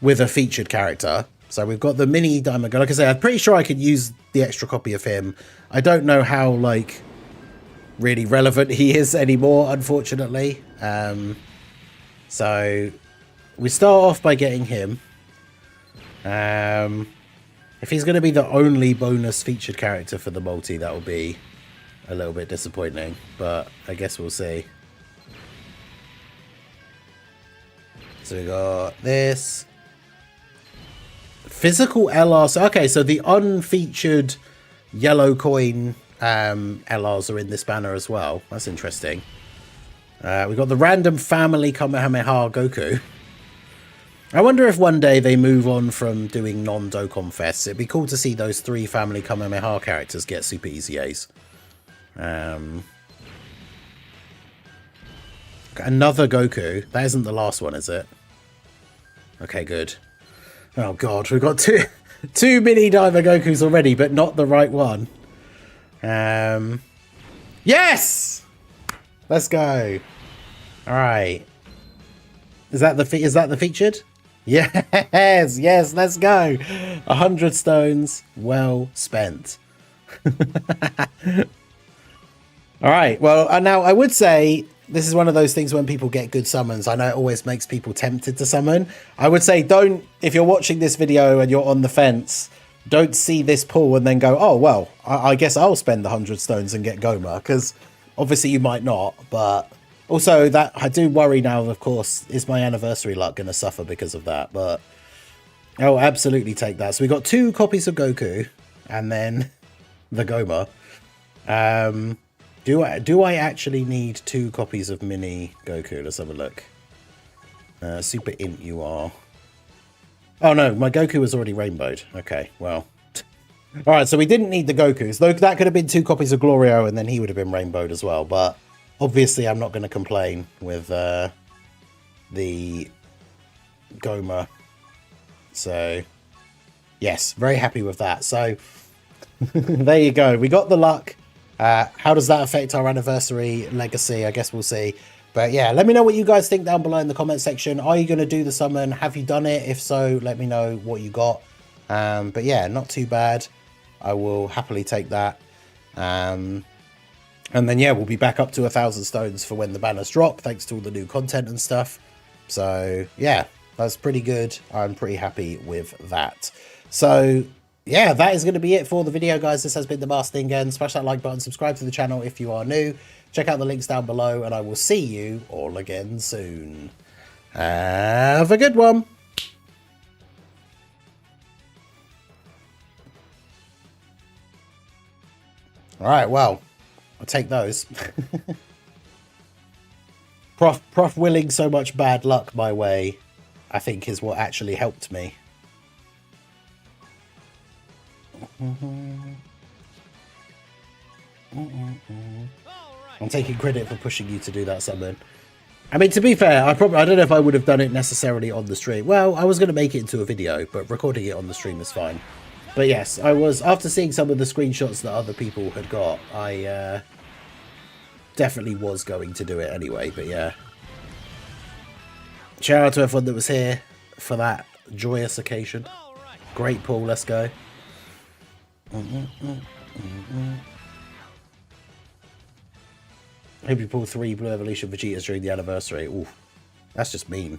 with a featured character. So we've got the Mini Diamond. Like I say, I'm pretty sure I could use the extra copy of him. I don't know how like really relevant he is anymore, unfortunately. So we start off by getting him. If he's going to be the only bonus featured character for the multi, that will be a little bit disappointing, but I guess we'll see. So we got this. Physical LRs. Okay, so the unfeatured yellow coin LRs are in this banner as well. That's interesting. We've got the random family Kamehameha Goku. I wonder if one day they move on from doing non-Dokkan Fests. It'd be cool to see those 3 family Kamehameha characters get super easy A's. Another Goku. That isn't the last one, is it? Okay, good. Oh god, we've got two mini Diver Gokus already, but not the right one. Yes! Let's go. All right. Is that the featured? Yes, yes, let's go. 100 stones well spent. All right. Well, now I would say this is one of those things when people get good summons. I know it always makes people tempted to summon. I would say don't, if you're watching this video and you're on the fence, don't see this pull and then go, oh, well, I guess I'll spend the 100 stones and get Goma, because obviously you might not, but also that I do worry now, of course, is my anniversary luck going to suffer because of that? But I'll absolutely take that. So we got 2 copies of Goku and then the Goma. Do I actually need 2 copies of mini Goku? Let's have a look. Super int you are. Oh no, my Goku was already rainbowed. Okay, well. Alright, so we didn't need the Gokus. Though that could have been 2 copies of Glorio and then he would have been rainbowed as well. But obviously I'm not going to complain with the Goma. So, yes, very happy with that. So, there you go. We got the luck. How does that affect our anniversary legacy? I guess we'll see. But yeah, let me know what you guys think down below in the comment section. Are you going to do the summon? Have you done it? If so, let me know what you got. But yeah, not too bad. I will happily take that. And then yeah, we'll be back up to 1,000 stones for when the banners drop, thanks to all the new content and stuff. So yeah, that's pretty good. I'm pretty happy with that. So yeah, that is going to be it for the video, guys. This has been the Master Ningen. Smash that like button, subscribe to the channel if you are new. Check out the links down below, and I will see you all again soon. Have a good one. All right, well, I'll take those. Prof willing so much bad luck my way, I think, is what actually helped me. I'm taking credit for pushing you to do that summon. I mean, to be fair, I don't know if I would have done it necessarily on the stream. Well, I was going to make it into a video, but recording it on the stream is fine. But yes, I was, after seeing some of the screenshots that other people had got, I definitely was going to do it anyway. But yeah, shout out to everyone that was here for that joyous occasion. Great pull, let's go. Hope you pull 3 Blue Evolution Vegetas during the anniversary. Ooh, that's just mean.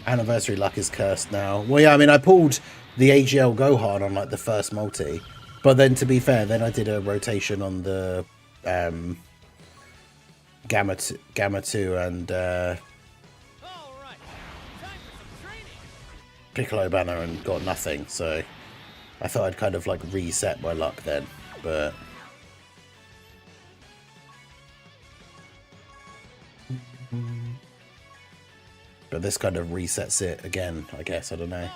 Anniversary luck is cursed now. Well, yeah, I mean, I pulled the AGL Gohan on like the first multi, but then to be fair, then I did a rotation on the Gamma 2 and Piccolo banner and got nothing, so I thought I'd kind of like reset my luck then, but this kind of resets it again, I guess. I don't know.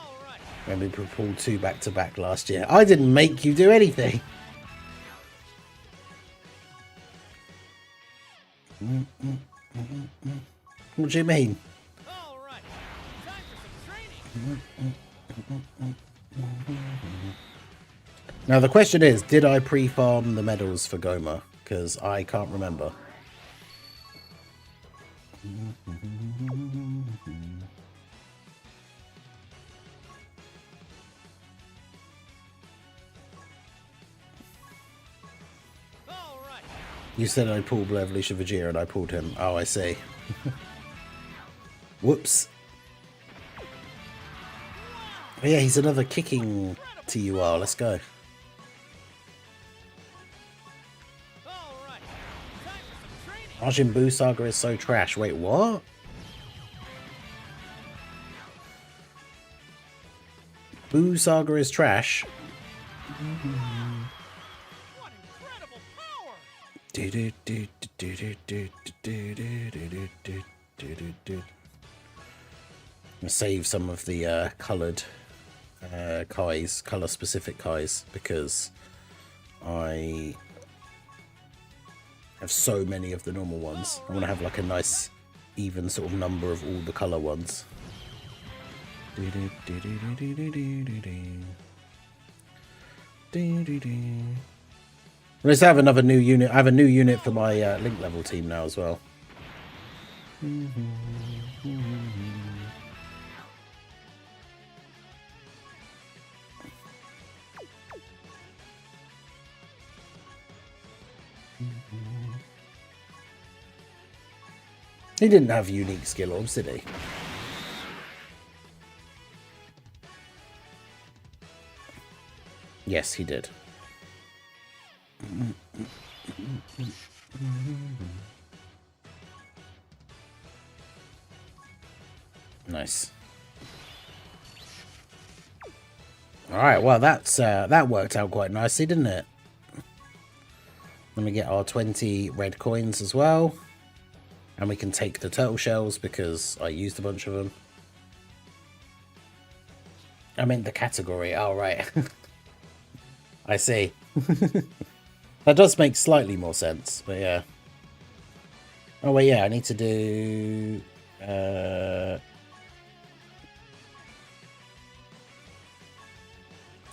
When we pulled 2 back-to-back last year. I didn't make you do anything. What do you mean? Now the question is, did I pre-farm the medals for Goma? Because I can't remember. You said I pulled Blue Evolution Vegeta and I pulled him. Oh, I see. Whoops. Oh, yeah, he's another kicking TUR. Let's go. Majin Buu Saga is so trash. Wait, what? Buu Saga is trash? What incredible power! I'm gonna save some of the coloured Kais, colour specific Kais, because I have so many of the normal ones. I want to have like a nice even sort of number of all the colour ones. Let's have another new unit. I have a new unit for my link level team now as well. He didn't have unique skill orbs, did he? Yes, he did. Nice. All right, well, that worked out quite nicely, didn't it? Let me get our 20 red coins as well. And we can take the turtle shells because I used a bunch of them. I meant the category. Oh, right. I see. That does make slightly more sense, but yeah. Oh, well, yeah, I need to do...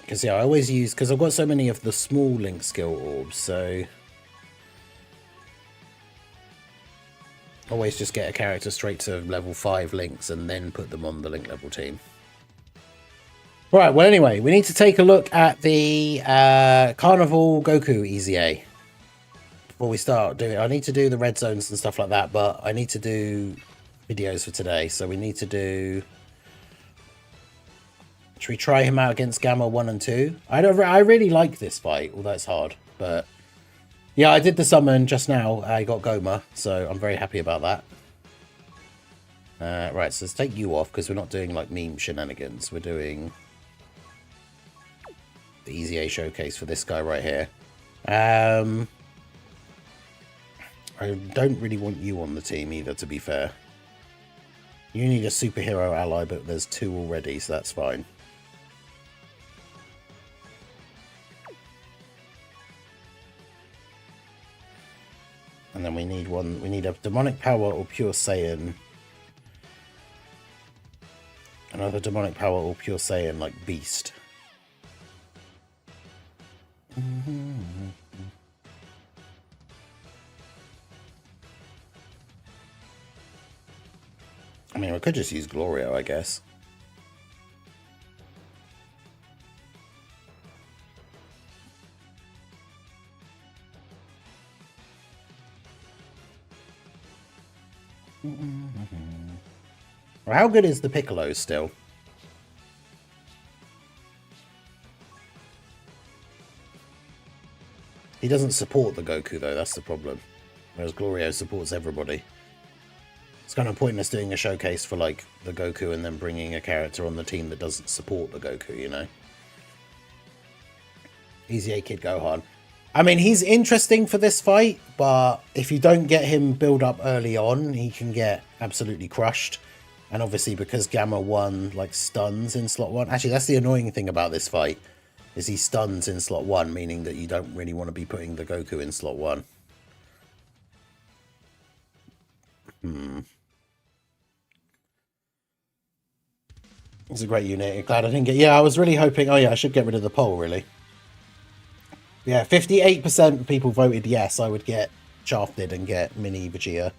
Because, yeah, I always use... Because I've got so many of the small link skill orbs, so... Always just get a character straight to level 5 links and then put them on the link level team. Right, well, anyway, we need to take a look at the Carnival Goku EZA before we start doing it. I need to do the red zones and stuff like that, but I need to do videos for today. So we need to do... Should we try him out against Gamma 1 and 2? I really like this fight, although it's hard. But yeah, I did the summon just now. I got Goma, so I'm very happy about that. Right, so let's take you off because we're not doing like meme shenanigans. We're doing the EZA showcase for this guy right here. I don't really want you on the team either, to be fair. You need a superhero ally, but there's 2 already, so that's fine. And then we need one. We need a demonic power or pure Saiyan. Another demonic power or pure Saiyan like beast. I mean, I could just use Glorio, I guess. Well, how good is the Piccolo still? He doesn't support the Goku, though. That's the problem. Whereas Glorio supports everybody. It's kind of pointless doing a showcase for, like, the Goku and then bringing a character on the team that doesn't support the Goku, you know? EZA Kid Gohan. I mean, he's interesting for this fight, but if you don't get him build up early on, he can get absolutely crushed. And obviously, because Gamma 1, like, stuns in slot 1... Actually, that's the annoying thing about this fight, is he stuns in slot 1, meaning that you don't really want to be putting the Goku in slot 1. It's a great unit. Glad I didn't get... Yeah, I was really hoping... Oh, yeah, I should get rid of the poll, really. Yeah, 58% of people voted yes, I would get shafted and get mini Vegeta.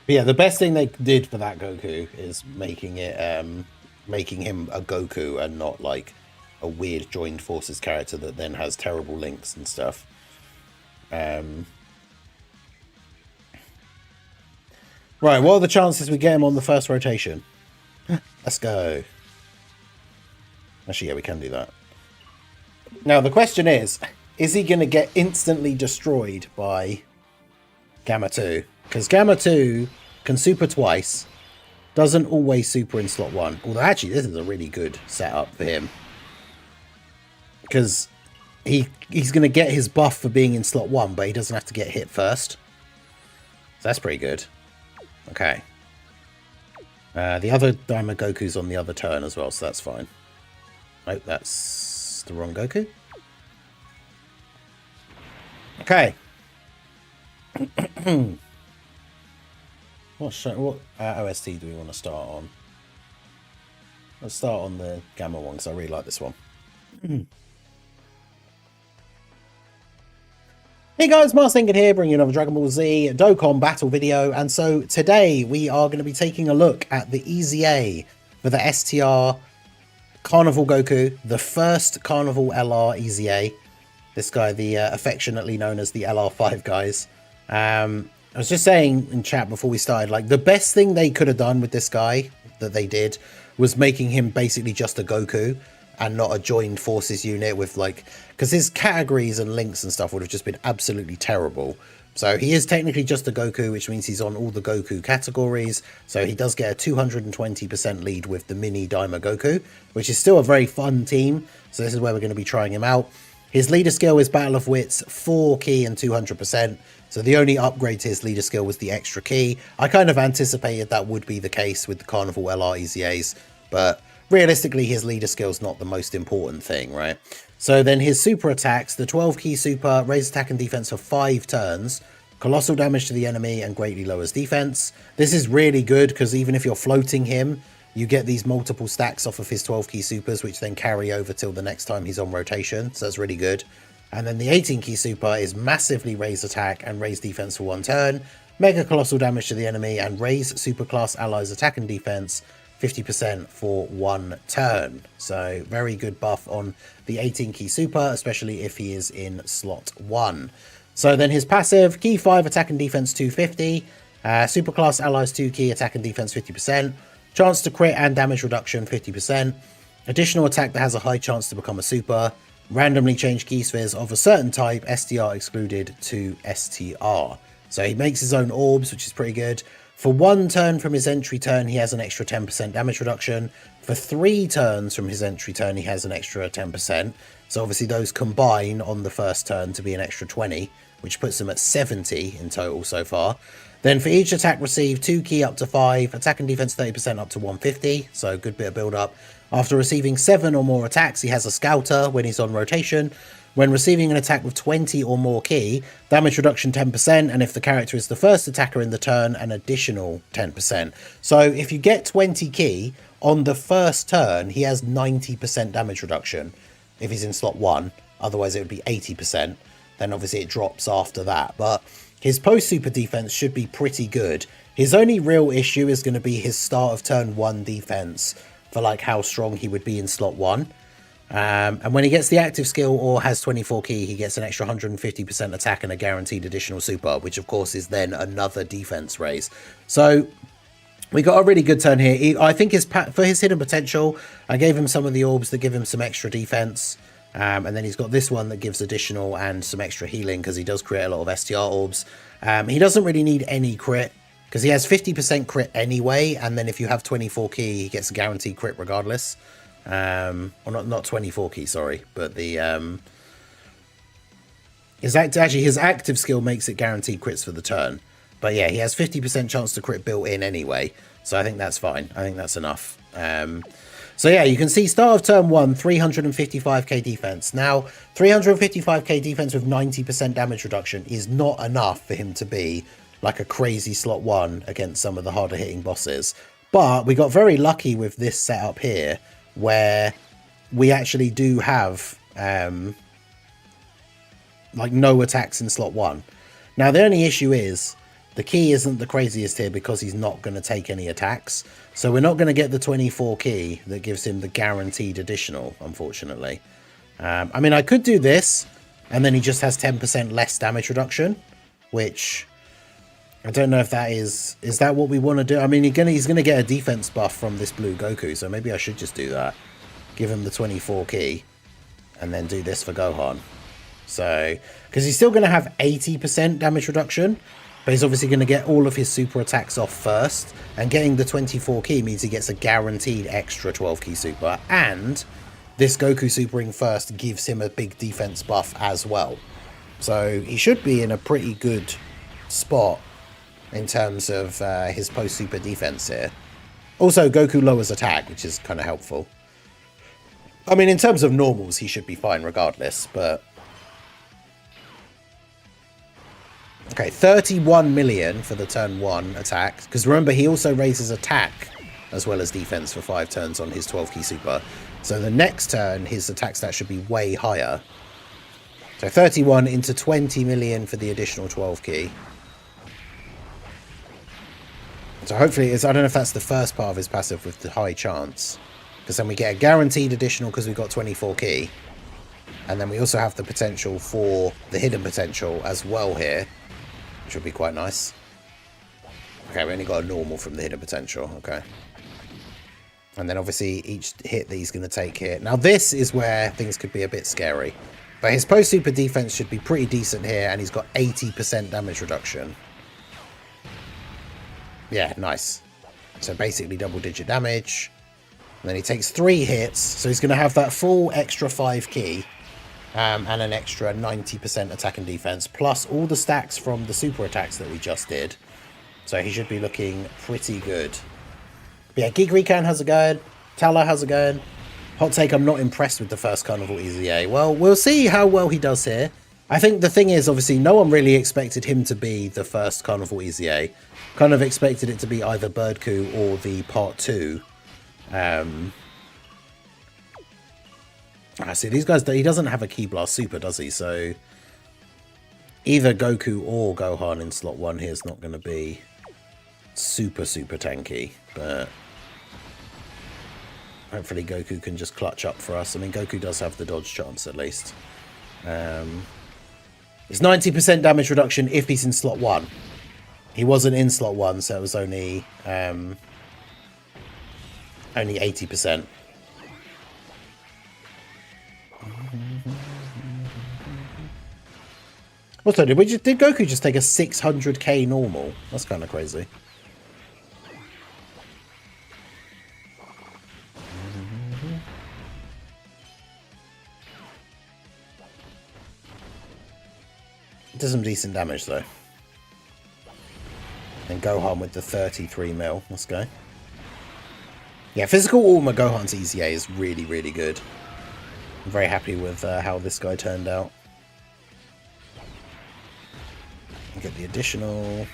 But yeah, the best thing they did for that Goku is making it, making him a Goku and not like a weird joined forces character that then has terrible links and stuff. Right, what are the chances we get him on the first rotation? Let's go. Actually, yeah, we can do that. Now, the question is he going to get instantly destroyed by Gamma 2? Because Gamma 2 can super twice, doesn't always super in slot 1. Although, actually, this is a really good setup for him. Because he's going to get his buff for being in slot 1, but he doesn't have to get hit first. So that's pretty good. Okay. The other Daima Goku's on the other turn as well, so that's fine. Nope, that's the wrong Goku. Okay. What OST do we want to start on? Let's start on the Gamma one because I really like this one. Hey guys, Mars Thinking here, bringing you another Dragon Ball Z Dokkan battle video. And so today we are going to be taking a look at the EZA for the STR Carnival Goku, the first Carnival LR EZA. This guy, the affectionately known as the LR5 guys. I was just saying in chat before we started, like the best thing they could have done with this guy that they did was making him basically just a Goku and not a joined forces unit with like, because his categories and links and stuff would have just been absolutely terrible. So he is technically just a Goku, which means he's on all the Goku categories. So he does get a 220% lead with the mini Daima Goku, which is still a very fun team. So this is where we're going to be trying him out. His leader skill is Battle of Wits, 4 key and 200%. So the only upgrade to his leader skill was the extra key. I kind of anticipated that would be the case with the Carnival LR EZAs, but realistically his leader skill is not the most important thing, right? So then his super attacks, the 12 key super, raises attack and defense for 5 turns, colossal damage to the enemy and greatly lowers defense. This is really good because even if you're floating him, you get these multiple stacks off of his 12 key supers, which then carry over till the next time he's on rotation. So that's really good. And then the 18 key super is massively raise attack and raise defense for 1 turn, mega colossal damage to the enemy, and raise superclass allies attack and defense 50% for 1 turn. So very good buff on the 18 key super, especially if he is in slot 1. So then his passive, key 5 attack and defense 250, superclass allies 2 key attack and defense 50%, chance to crit and damage reduction 50%, additional attack that has a high chance to become a super, randomly change key spheres of a certain type, STR excluded, to STR. So he makes his own orbs, which is pretty good. For 1 turn from his entry turn, he has an extra 10% damage reduction. For 3 turns from his entry turn, he has an extra 10%. So obviously those combine on the first turn to be an extra 20, which puts him at 70 in total so far. Then for each attack received, 2 key up to 5, attack and defense 30% up to 150, so good bit of build up. After receiving 7 or more attacks, he has a scouter when he's on rotation. When receiving an attack with 20 or more key, damage reduction 10%, and if the character is the first attacker in the turn, an additional 10%. So if you get 20 key, on the first turn, he has 90% damage reduction if he's in slot 1, otherwise it would be 80%. Then obviously it drops after that, but his post-super defense should be pretty good. His only real issue is going to be his start of turn 1 defense for like how strong he would be in slot 1. And when he gets the active skill or has 24 key, he gets an extra 150% attack and a guaranteed additional super, which of course is then another defense raise. So we got a really good turn here. I think for his hidden potential, I gave him some of the orbs that give him some extra defense. And then he's got this one that gives additional and some extra healing because he does create a lot of STR orbs. He doesn't really need any crit because he has 50% crit anyway. And then if you have 24 key, he gets a guaranteed crit regardless. Well, not 24 key, sorry. But the his active skill makes it guaranteed crits for the turn. But yeah, he has 50% chance to crit built in anyway. So I think that's fine. I think that's enough. So yeah, you can see start of turn 1, 355k defense. Now, 355k defense with 90% damage reduction is not enough for him to be like a crazy slot 1 against some of the harder hitting bosses. But we got very lucky with this setup here, where we actually do have like no attacks in slot 1. Now, the only issue is the key isn't the craziest here because he's not going to take any attacks. So we're not going to get the 24 key that gives him the guaranteed additional, unfortunately. I mean, I could do this, and then he just has 10% less damage reduction, which I don't know if that is that what we want to do? I mean, he's going to get a defense buff from this blue Goku, so maybe I should just do that. Give him the 24 key, and then do this for Gohan. So, because he's still going to have 80% damage reduction, but he's obviously going to get all of his super attacks off first, and getting the 24 key means he gets a guaranteed extra 12 key super, and this Goku supering first gives him a big defense buff as well. So he should be in a pretty good spot in terms of his post-super defense here. Also, Goku lowers attack, which is kind of helpful. I mean, in terms of normals, he should be fine regardless, but Okay, 31 million for the turn 1 attack. Because remember, he also raises attack as well as defense for 5 turns on his 12 key super. So the next turn, his attack stat should be way higher. So 31 into 20 million for the additional 12 key. So hopefully, I don't know if that's the first part of his passive with the high chance. Because then we get a guaranteed additional because we've got 24 key. And then we also have the potential for the hidden potential as well here. Which would be quite nice. Okay, we only got a normal from the hidden potential. Okay. And then obviously each hit that he's going to take here. Now this is where things could be a bit scary. But his post-super defense should be pretty decent here. And he's got 80% damage reduction. Yeah, nice. So basically double-digit damage. And then he takes 3 hits. So he's going to have that full extra 5 key. And an extra 90% attack and defense. Plus all the stacks from the super attacks that we just did. So he should be looking pretty good. But yeah, Geek Recon, how's it going? Tala, how's it going? Hot take, I'm not impressed with the first Carnival EZA. Well, we'll see how well he does here. I think the thing is, obviously, no one really expected him to be the first Carnival EZA. Kind of expected it to be either Birdku or the Part 2. I see, these guys, he doesn't have a Key Blast Super, does he? So, either Goku or Gohan in slot 1 here is not going to be super tanky. But hopefully Goku can just clutch up for us. I mean, Goku does have the dodge chance at least. It's 90% damage reduction if he's in slot 1. He wasn't in slot 1, so it was only 80%. Also, did Goku just take a 600k normal? That's kind of crazy. It does some decent damage though. And Gohan with the 33 mil. Let's go. Yeah, physical armor Gohan's EZA is really, really good. I'm very happy with how this guy turned out. Get the additional.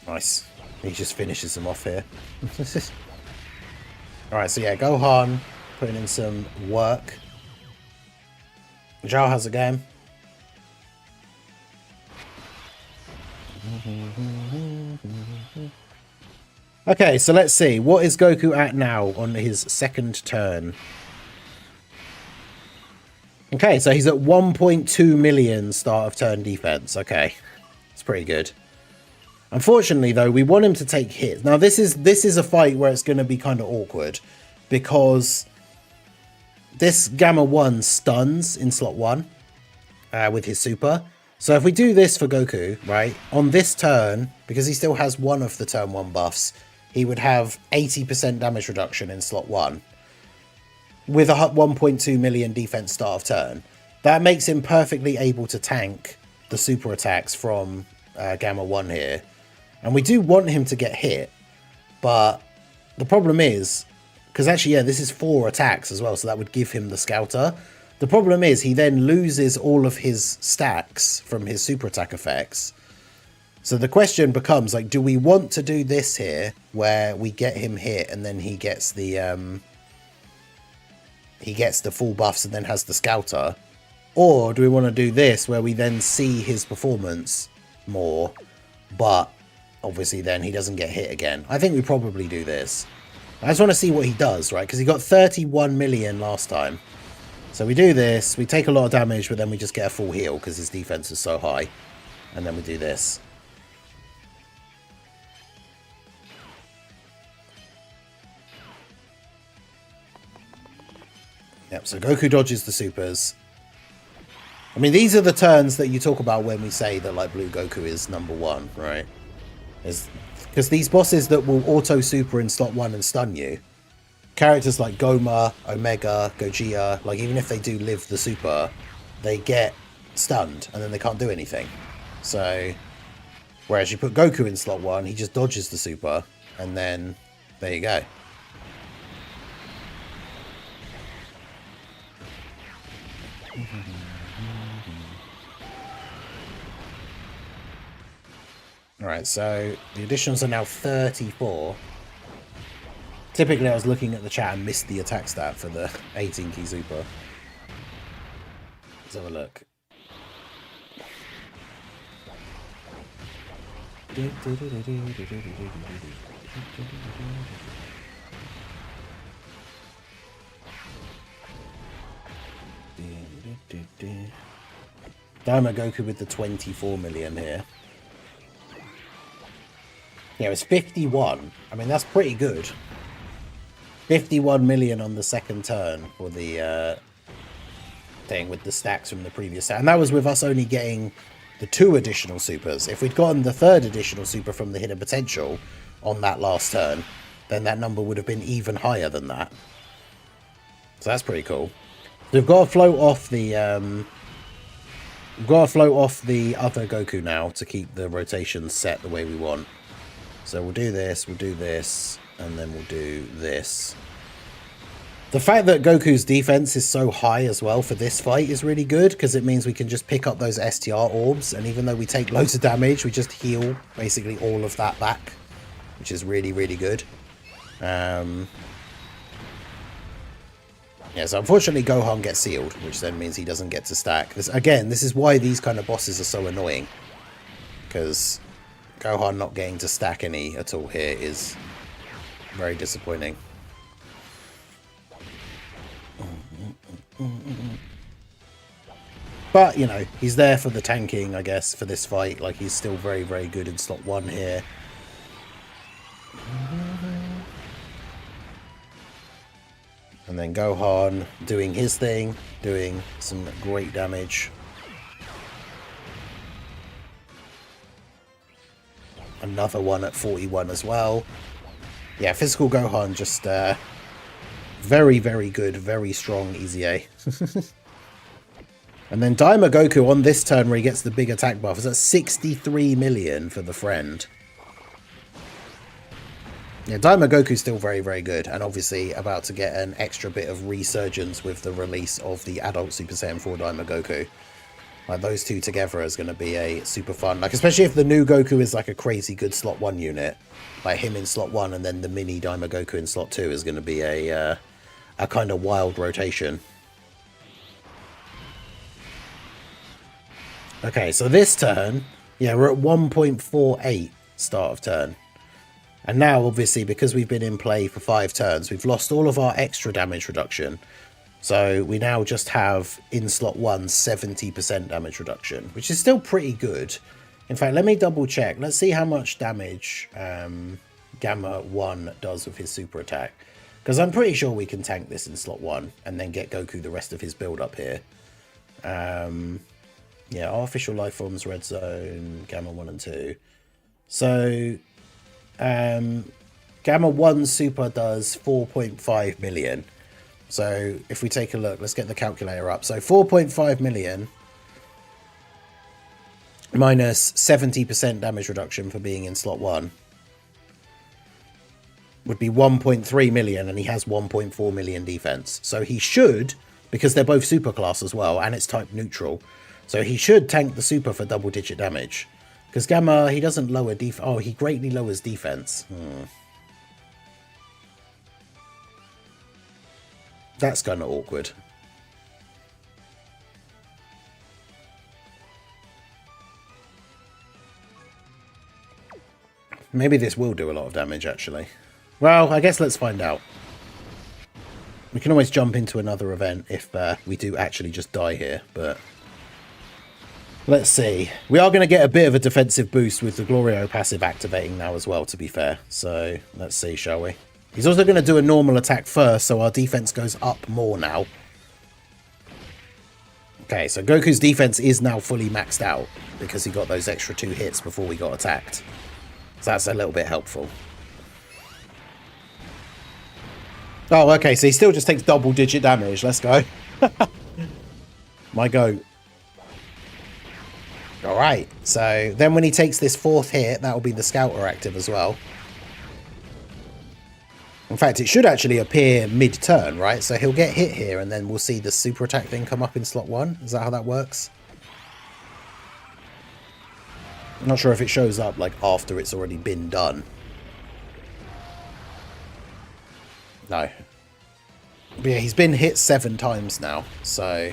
Nice. He just finishes them off here. Alright, so yeah, Gohan putting in some work. Zhao has a game. Okay, so let's see. What is Goku at now on his second turn? Okay, so he's at 1.2 million start of turn defense. Okay, it's pretty good. Unfortunately, though, we want him to take hits. Now, this is a fight where it's going to be kind of awkward because this Gamma 1 stuns in slot 1 with his super. So if we do this for Goku, right, on this turn, because he still has one of the turn 1 buffs, he would have 80% damage reduction in slot 1. With a 1.2 million defense start of turn. That makes him perfectly able to tank the super attacks from Gamma 1 here. And we do want him to get hit. But the problem is, because actually, yeah, this is 4 attacks as well, so that would give him the Scouter. The problem is he then loses all of his stacks from his super attack effects. So the question becomes, like, do we want to do this here, where we get him hit and then he gets the full buffs and then has the Scouter? Or do we want to do this where we then see his performance more, but obviously then he doesn't get hit again? I think we probably do this. I just want to see what he does, right? Because he got 31 million last time. So we do this, we take a lot of damage, but then we just get a full heal because his defense is so high. And then we do this. Yep, so Goku dodges the supers. I mean, these are the turns that you talk about when we say that, like, Blue Goku is number 1, right? Because these bosses that will auto-super in slot 1 and stun you, characters like Goma, Omega, Gogeta, like, even if they do live the super, they get stunned, and then they can't do anything. So, whereas you put Goku in slot 1, he just dodges the super, and then, there you go. Alright, so the additions are now 34. Typically I was looking at the chat and missed the attack stat for the 18 key super. Let's have a look. Diamond Goku with the 24 million here. Yeah, it's 51. I mean, that's pretty good. 51 million on the second turn for the thing with the stacks from the previous set. And that was with us only getting the 2 additional supers. If we'd gotten the 3rd additional super from the hidden potential on that last turn, then that number would have been even higher than that. So that's pretty cool. We've got to float off the other Goku now to keep the rotation set the way we want. So we'll do this, and then we'll do this. The fact that Goku's defense is so high as well for this fight is really good, because it means we can just pick up those STR orbs, and even though we take loads of damage, we just heal basically all of that back, which is really, really good. Yeah, so unfortunately Gohan gets sealed, which then means he doesn't get to stack. This is why these kind of bosses are so annoying, because Gohan not getting to stack any at all here is very disappointing. But, you know, he's there for the tanking, I guess, for this fight. Like, he's still very, very good in slot 1 here. And then Gohan doing his thing, doing some great damage. Another one at 41 as well. Yeah, physical Gohan just very, very good, very strong EZA. And then Daima Goku on this turn where he gets the big attack buff is at 63 million for the friend. Yeah, Daima Goku's still very, very good, and obviously about to get an extra bit of resurgence with the release of the adult Super Saiyan 4 Daima Goku. Like, those two together is going to be a super fun, like, especially if the new Goku is like a crazy good slot 1 unit, like him in slot 1 and then the mini Daima Goku in slot 2 is going to be a kind of wild rotation. Okay, so this turn, yeah, we're at 1.48 start of turn. And now, obviously, because we've been in play for 5 turns, we've lost all of our extra damage reduction. So we now just have, in slot 1, 70% damage reduction, which is still pretty good. In fact, let me double check. Let's see how much damage Gamma 1 does with his super attack. Because I'm pretty sure we can tank this in slot 1 and then get Goku the rest of his build up here. Yeah, artificial life forms, red zone, Gamma 1 and 2. So, Gamma 1 super does 4.5 million. So, if we take a look, let's get the calculator up. So, 4.5 million minus 70% damage reduction for being in slot 1 would be 1.3 million, and he has 1.4 million defense. So, he should, because they're both super class as well, and it's type neutral. So he should tank the super for double-digit damage. Because Gamma, he doesn't lower defense. Oh, he greatly lowers defense. That's kind of awkward. Maybe this will do a lot of damage, actually. Well, I guess let's find out. We can always jump into another event if we do actually just die here, but... let's see. We are going to get a bit of a defensive boost with the Glorio passive activating now as well, to be fair. So, let's see, shall we? He's also going to do a normal attack first, so our defense goes up more now. Okay, so Goku's defense is now fully maxed out because he got those extra 2 hits before we got attacked. So that's a little bit helpful. Oh, okay, so he still just takes double-digit damage. Let's go. My goat. Alright, so then when he takes this 4th hit, that will be the Scouter active as well. In fact, it should actually appear mid-turn, right? So he'll get hit here, and then we'll see the super attack thing come up in slot 1. Is that how that works? I'm not sure if it shows up, like, after it's already been done. No. But yeah, he's been hit 7 times now, so...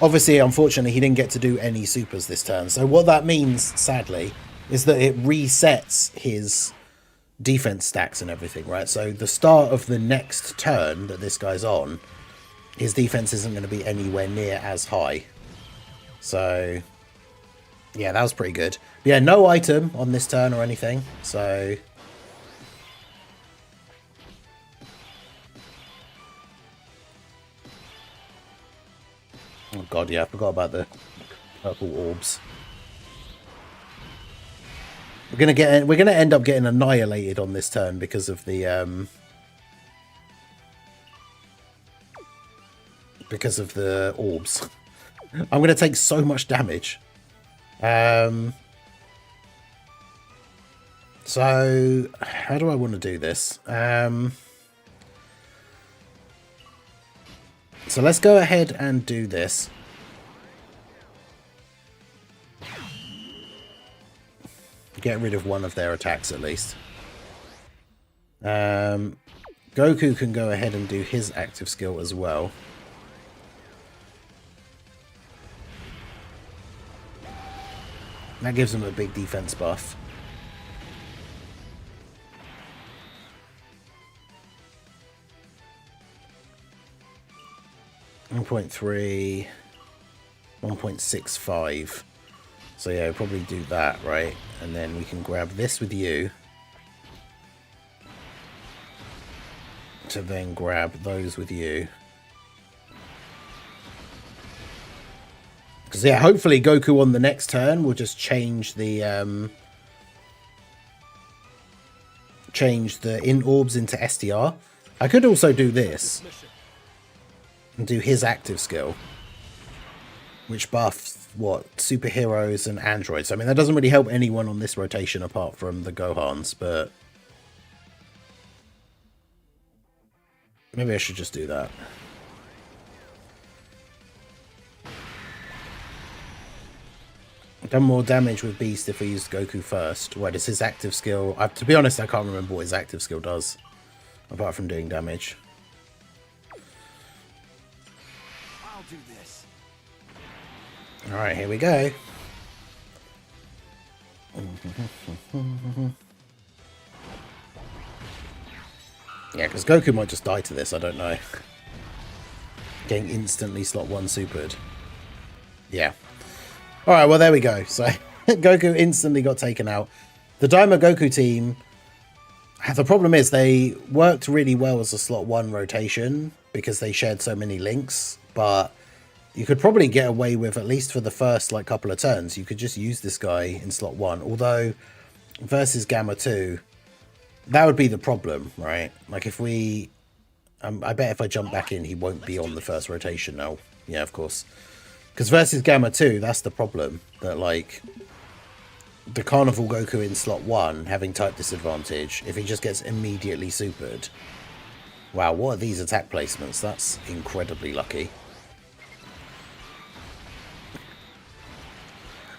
Obviously, unfortunately, he didn't get to do any supers this turn. So what that means, sadly, is that it resets his defense stacks and everything, right? So the start of the next turn that this guy's on, his defense isn't going to be anywhere near as high. So, yeah, that was pretty good. But yeah, no item on this turn or anything, so... Oh god, yeah, I forgot about the purple orbs. We're gonna end up getting annihilated on this turn because of the orbs. I'm gonna take so much damage. So how do I want to do this? So let's go ahead and do this. Get rid of one of their attacks at least. Goku can go ahead and do his active skill as well. That gives him a big defense buff. .3, 1.65. So yeah, we'll probably do that, right? And then we can grab this with you. To then grab those with you. Because yeah, hopefully Goku on the next turn will just change the in orbs into STR. I could also do this. And do his active skill, which buffs what superheroes and androids. I mean, that doesn't really help anyone on this rotation apart from the Gohans, but maybe I should just do that. I've done more damage with Beast if I used Goku first. Wait, is his active skill? To be honest, I can't remember what his active skill does apart from doing damage. Do this. All right, here we go. Yeah, because Goku might just die to this, I don't know. Getting instantly slot 1 supered. Yeah. All right, well, there we go. So Goku instantly got taken out. The Daima Goku team, the problem is they worked really well as a slot 1 rotation because they shared so many links, but you could probably get away with, at least for the first like couple of turns, you could just use this guy in slot 1. Although versus Gamma 2, that would be the problem, right? Like if we, I bet if I jump back in, he won't be on the first rotation now. Yeah, of course. Because versus Gamma 2, that's the problem. That like the Carnival Goku in slot 1 having type disadvantage, if he just gets immediately supered. Wow, what are these attack placements? That's incredibly lucky.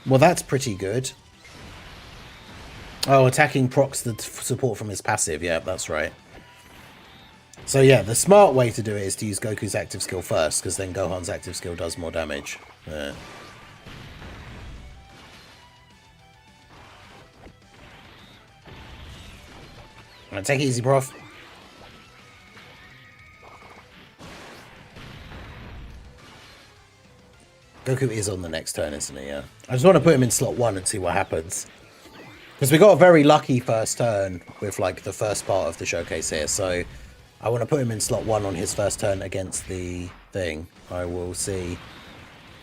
Well, that's pretty good. Oh, attacking procs the support from his passive. Yeah, that's right. So yeah, the smart way to do it is to use Goku's active skill first, because then Gohan's active skill does more damage. Alright, take it easy, Prof. Goku is on the next turn, isn't he? Yeah. I just want to put him in slot 1 and see what happens. Because we got a very lucky first turn with like the first part of the showcase here. So I want to put him in slot 1 on his first turn against the thing. I will see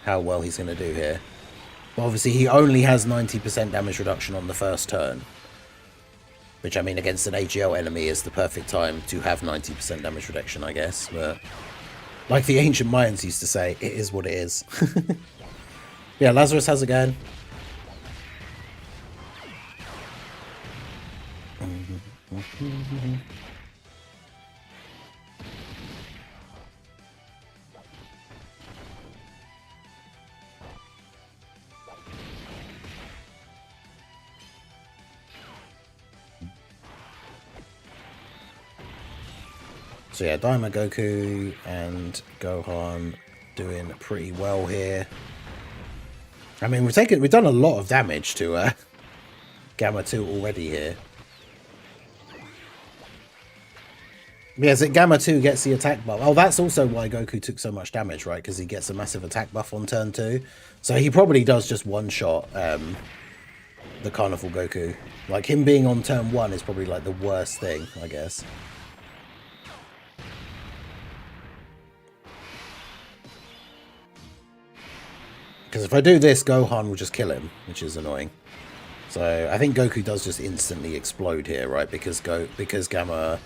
how well he's going to do here. But obviously he only has 90% damage reduction on the first turn. Which, I mean, against an AGL enemy is the perfect time to have 90% damage reduction, I guess. But like the ancient Mayans used to say, it is what it is. Yeah, Lazarus, how's it going? So yeah, Daima Goku and Gohan doing pretty well here. I mean, we've done a lot of damage to Gamma 2 already here. Yes, Gamma 2 gets the attack buff. Oh, that's also why Goku took so much damage, right? Because he gets a massive attack buff on turn 2. So he probably does just one-shot the Carnival Goku. Like, him being on turn 1 is probably, like, the worst thing, I guess. Because if I do this, Gohan will just kill him, which is annoying. So I think Goku does just instantly explode here, right? Because Gamma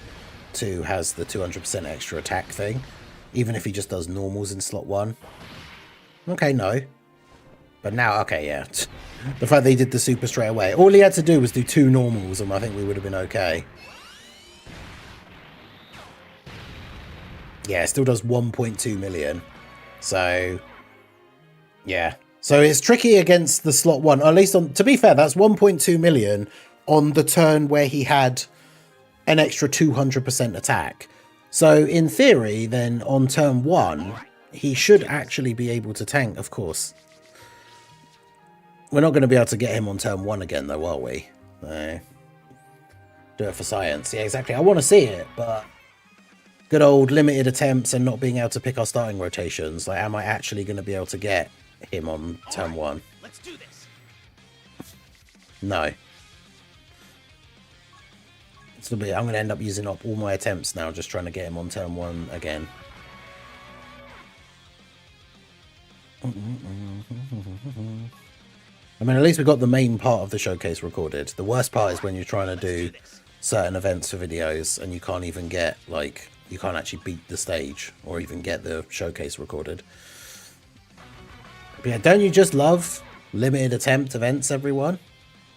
2 has the 200% extra attack thing, even if he just does normals in slot 1. Okay, no. But now, okay, yeah. The fact that he did the super straight away. All he had to do was do 2 normals, and I think we would have been okay. Yeah, it still does 1.2 million. So... yeah, so it's tricky against the slot 1, or at least on, to be fair, that's 1.2 million on the turn where he had an extra 200% attack. So in theory, then on turn 1, he should actually be able to tank, of course. We're not going to be able to get him on turn 1 again, though, are we? No. Do it for science. Yeah, exactly. I want to see it, but good old limited attempts and not being able to pick our starting rotations. Like, am I actually going to be able to get him on turn 1? Let's do this. No. I'm going to end up using up all my attempts now, just trying to get him on turn 1 again. I mean, at least we got the main part of the showcase recorded. The worst part is when you're trying to do certain events for videos and you can't even get, like, you can't actually beat the stage or even get the showcase recorded. But yeah, don't you just love limited attempt events, everyone?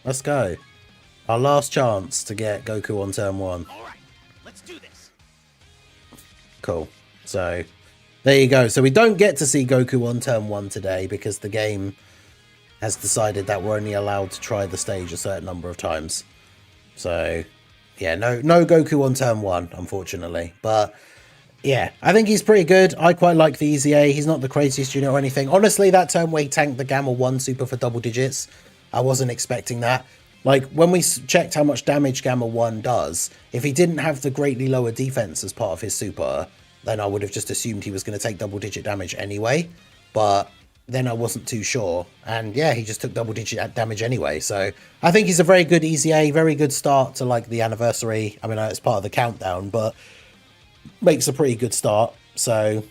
Let's go. Our last chance to get Goku on turn 1. All right, let's do this. Cool. So, there you go. So we don't get to see Goku on turn 1 today because the game has decided that we're only allowed to try the stage a certain number of times. So, yeah, no Goku on turn 1, unfortunately. But... yeah, I think he's pretty good. I quite like the EZA. He's not the craziest unit or anything. Honestly, that turn where he tanked the Gamma 1 super for double digits, I wasn't expecting that. Like, when we checked how much damage Gamma 1 does, if he didn't have the greatly lower defense as part of his super, then I would have just assumed he was going to take double digit damage anyway. But then I wasn't too sure. And yeah, he just took double digit damage anyway. So I think he's a very good EZA, very good start to, like, the anniversary. I mean, it's part of the countdown, but... makes a pretty good start. So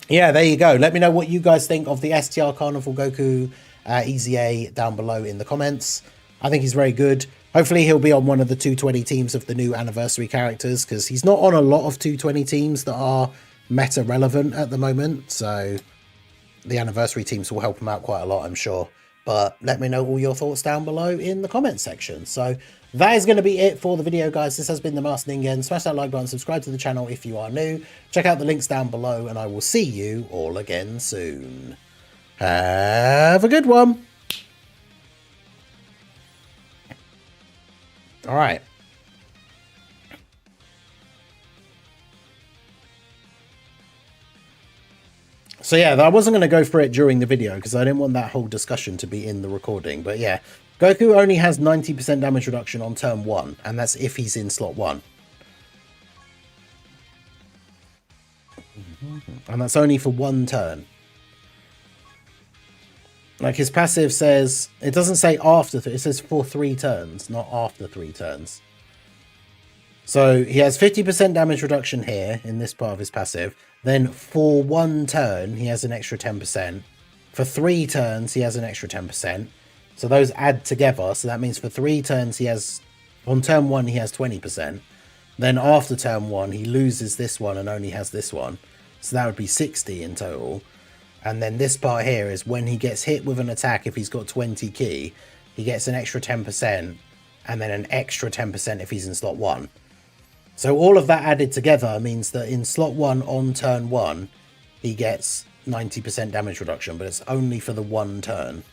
yeah, there you go. Let me know what you guys think of the STR Carnival Goku EZA down below in the comments. I think he's very good. Hopefully he'll be on one of the 220 teams of the new anniversary characters, because he's not on a lot of 220 teams that are meta relevant at the moment. So the anniversary teams will help him out quite a lot, I'm sure. But let me know all your thoughts down below in the comments section. So that is going to be it for the video, guys. This has been the Master Ningen. Smash that like button, subscribe to the channel if you are new. Check out the links down below, and I will see you all again soon. Have a good one. All right. So yeah, I wasn't going to go for it during the video because I didn't want that whole discussion to be in the recording. But yeah, Goku only has 90% damage reduction on turn 1, and that's if he's in slot 1. And that's only for 1 turn. Like, his passive says, it doesn't say after, it says for 3 turns, not after 3 turns. So he has 50% damage reduction here in this part of his passive. Then for 1 turn, he has an extra 10%. For 3 turns, he has an extra 10%. So those add together. So that means for 3 turns, he has, on turn 1, he has 20%. Then after turn 1, he loses this one and only has this one. So that would be 60 in total. And then this part here is when he gets hit with an attack, if he's got 20 ki, he gets an extra 10%. And then an extra 10% if he's in slot 1. So all of that added together means that in slot 1 on turn 1, he gets 90% damage reduction, but it's only for the 1 turn.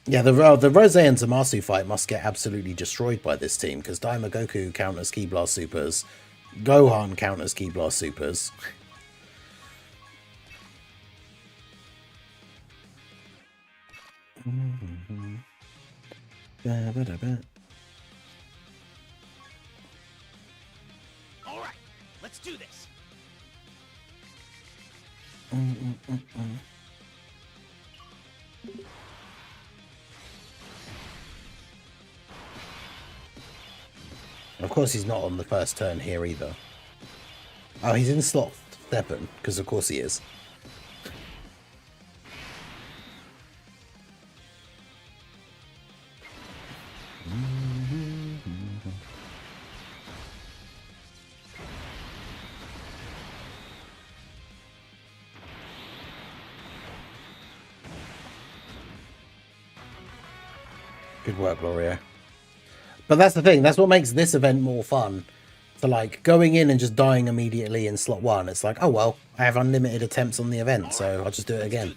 Yeah, the Rose and Zamasu fight must get absolutely destroyed by this team, because Daima Goku counters Ki Blast Supers, Gohan counters Ki Blast Supers. All right, let's do this. Of course, he's not on the first turn here either. Oh, he's in slot 7, because of course he is. Good work, Gloria. But that's the thing. That's what makes this event more fun. So, like, going in and just dying immediately in slot 1, it's like, oh, well, I have unlimited attempts on the event, so I'll just do it again.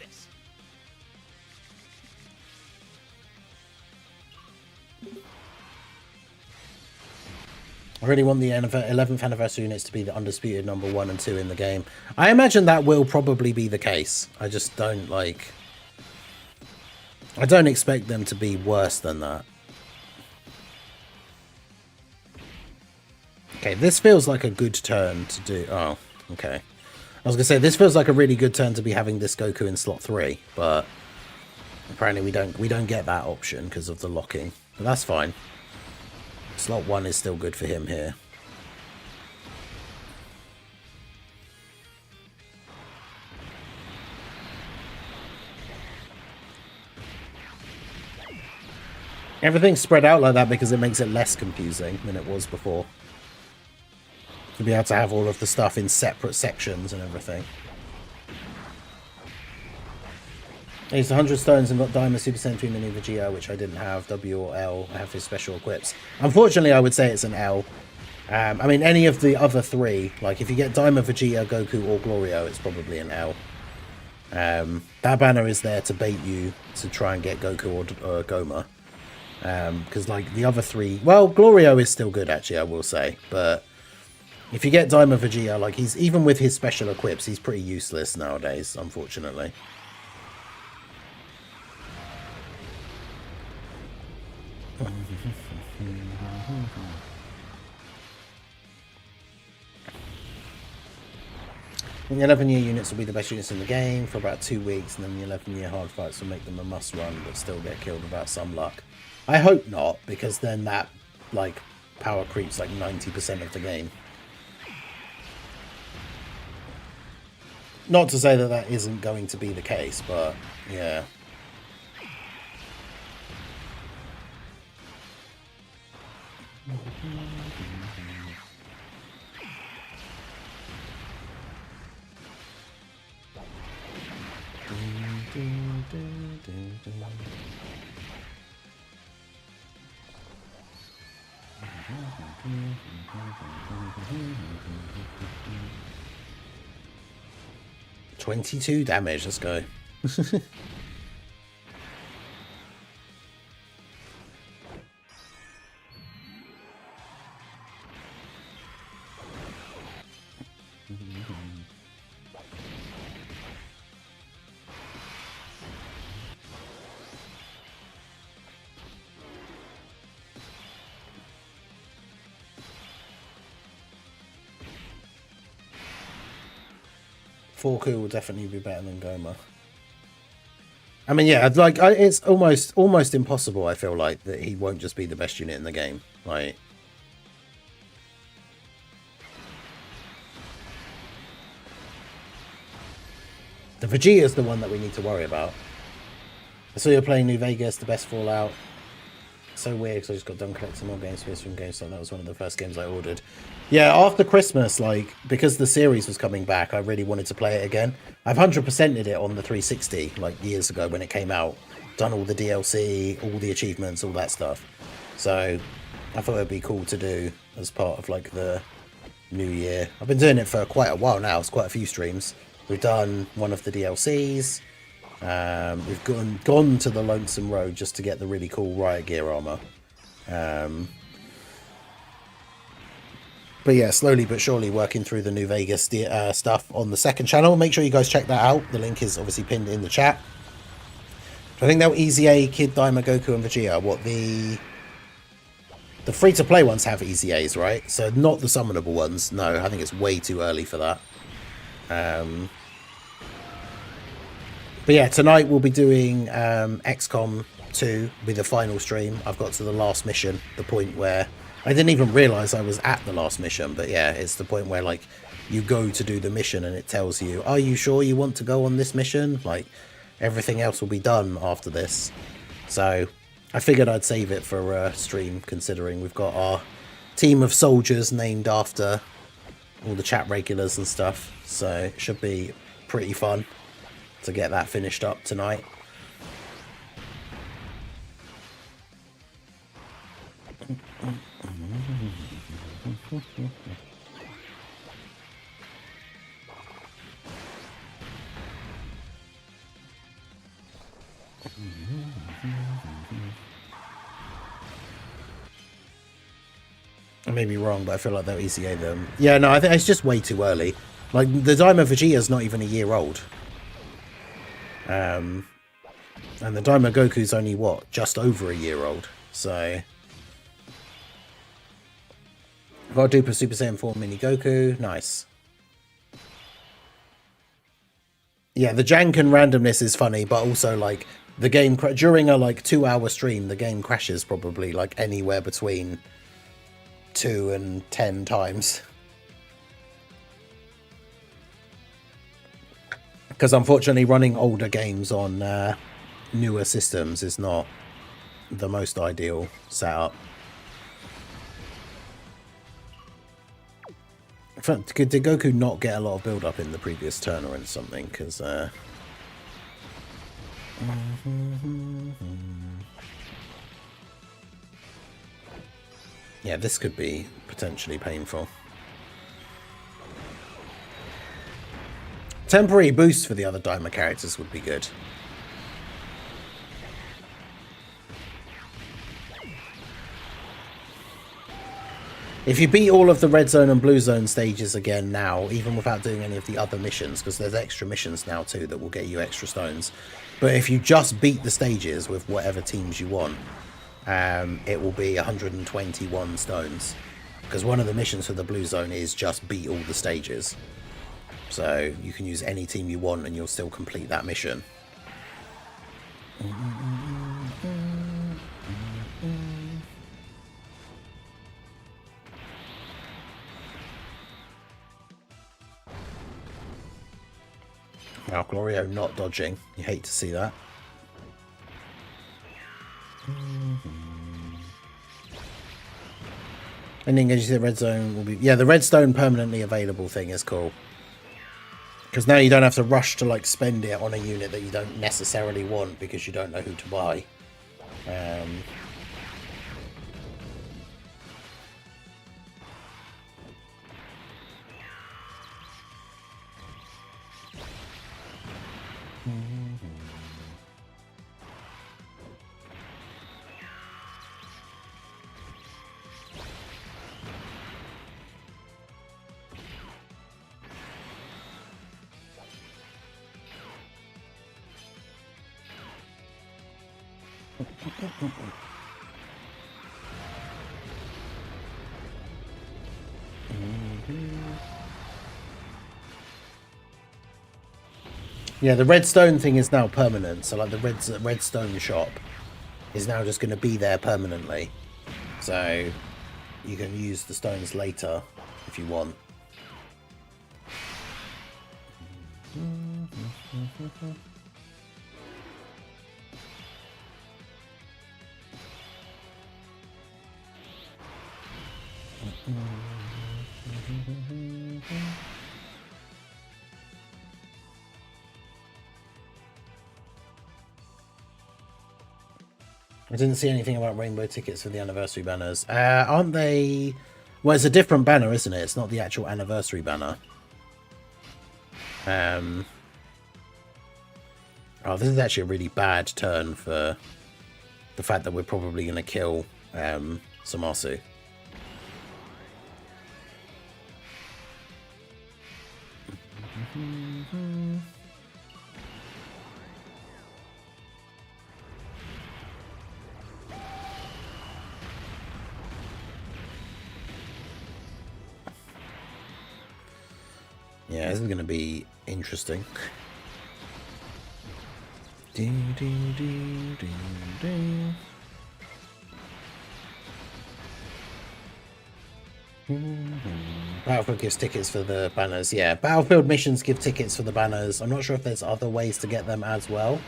I really want the 11th anniversary units to be the undisputed number 1 and 2 in the game. I imagine that will probably be the case. I just don't, like... I don't expect them to be worse than that. Okay, this feels like a good turn to do... Oh, okay. I was going to say, this feels like a really good turn to be having this Goku in slot 3, but apparently we don't get that option because of the locking. But that's fine. Slot 1 is still good for him here. Everything's spread out like that because it makes it less confusing than it was before. To be able to have all of the stuff in separate sections and everything. I used 100 stones and got Diamond Super Sentry Mini Vegeta, which I didn't have. W or L. I have his special equips. Unfortunately, I would say it's an L. I mean, any of the other 3, like if you get Diamond Vegeta, Goku, or Glorio, it's probably an L. That banner is there to bait you to try and get Goku or Goma. Because like the other 3, well, Glorio is still good actually, I will say, but if you get Diamond Vegeta, like he's, even with his special equips, he's pretty useless nowadays, unfortunately. And the 11-year units will be the best units in the game for about 2 weeks, and then the 11-year hard fights will make them a must-run, but still get killed without some luck. I hope not, because then that, like, power creeps like 90% of the game. Not to say that that isn't going to be the case, but, yeah. $22 damage, let's go. Forku will definitely be better than Goma. I mean, yeah, like it's almost impossible. I feel like that he won't just be the best unit in the game. Like, the Vegeta is the one that we need to worry about. I saw you're playing New Vegas, the best Fallout. So weird because I just got done collecting more games from GameStop. That was one of the first games I ordered. Yeah, after Christmas, like, because the series was coming back, I really wanted to play it again. I've 100%ed it on the 360, like, years ago when it came out. Done all the DLC, all the achievements, all that stuff. So, I thought it'd be cool to do as part of, like, the new year. I've been doing it for quite a while now. It's quite a few streams. We've done one of the DLCs. We've gone to the Lonesome Road just to get the really cool Riot Gear armor. But yeah, slowly but surely working through the New Vegas stuff on the second channel. Make sure you guys check that out. The link is obviously pinned in the chat. I think they'll EZA Kid, Daima, Goku, and Vegeta. What the free-to-play ones have EZAs, right? So not the summonable ones. No, I think it's way too early for that. But yeah, tonight we'll be doing XCOM 2 with the final stream. I've got to the last mission, the point where I didn't even realise I was at the last mission. But yeah, it's the point where like you go to do the mission and it tells you, are you sure you want to go on this mission? Like everything else will be done after this. So I figured I'd save it for a stream, considering we've got our team of soldiers named after all the chat regulars and stuff. So it should be pretty fun to get that finished up tonight. I may be wrong, but I feel like they'll ECA them. Yeah, no, I think it's just way too early. Like, the Daima Vegeta's not even a year old. And the Daima Goku's only, what, just over a year old. So got a duper Super Saiyan 4 Mini Goku. Nice. Yeah, the jank and randomness is funny, but also, like, the game... during a, like, 2-hour stream, the game crashes probably, like, anywhere between 2 and 10 times. Because unfortunately running older games on newer systems is not the most ideal setup. In fact, did Goku not get a lot of build up in the previous turn or in something? Because yeah, this could be potentially painful. Temporary boost for the other Daima characters would be good. If you beat all of the red zone and blue zone stages again now, even without doing any of the other missions, because there's extra missions now too that will get you extra stones. But if you just beat the stages with whatever teams you want, it will be 121 stones. Because one of the missions for the blue zone is just beat all the stages. So you can use any team you want and you'll still complete that mission. Now, Glorio not dodging. You hate to see that. And then the red zone will be... yeah, the redstone permanently available thing is cool. Because now you don't have to rush to like spend it on a unit that you don't necessarily want because you don't know who to buy. Yeah, the redstone thing is now permanent, so like the redstone shop is now just going to be there permanently. So you can use the stones later if you want. I didn't see anything about rainbow tickets for the anniversary banners. Aren't they... well, it's a different banner, isn't it? It's not the actual anniversary banner. I Oh, this is actually a really bad turn for the fact that we're probably going to kill Samasu. Yeah, this is going to be interesting. Battlefield gives tickets for the banners. Yeah, Battlefield missions give tickets for the banners. I'm not sure if there's other ways to get them as well.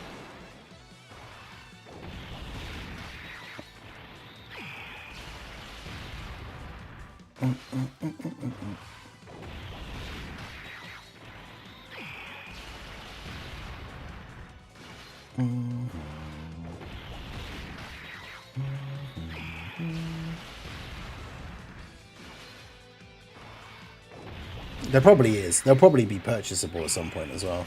There probably is. There'll probably be purchasable at some point as well.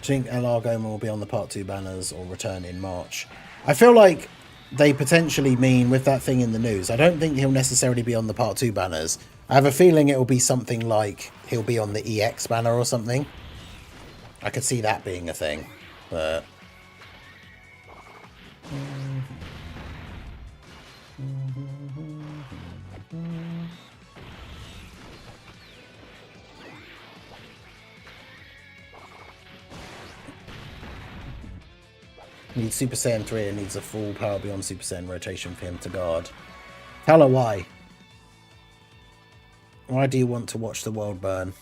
Do you think LR Goma will be on the Part 2 banners or return in March? I feel like they potentially mean with that thing in the news. I don't think he'll necessarily be on the Part 2 banners. I have a feeling it will be something like he'll be on the EX banner or something. I could see that being a thing, but... Needs Super Saiyan 3 and needs a full Power Beyond Super Saiyan rotation for him to guard. Tell her why. Why do you want to watch the world burn?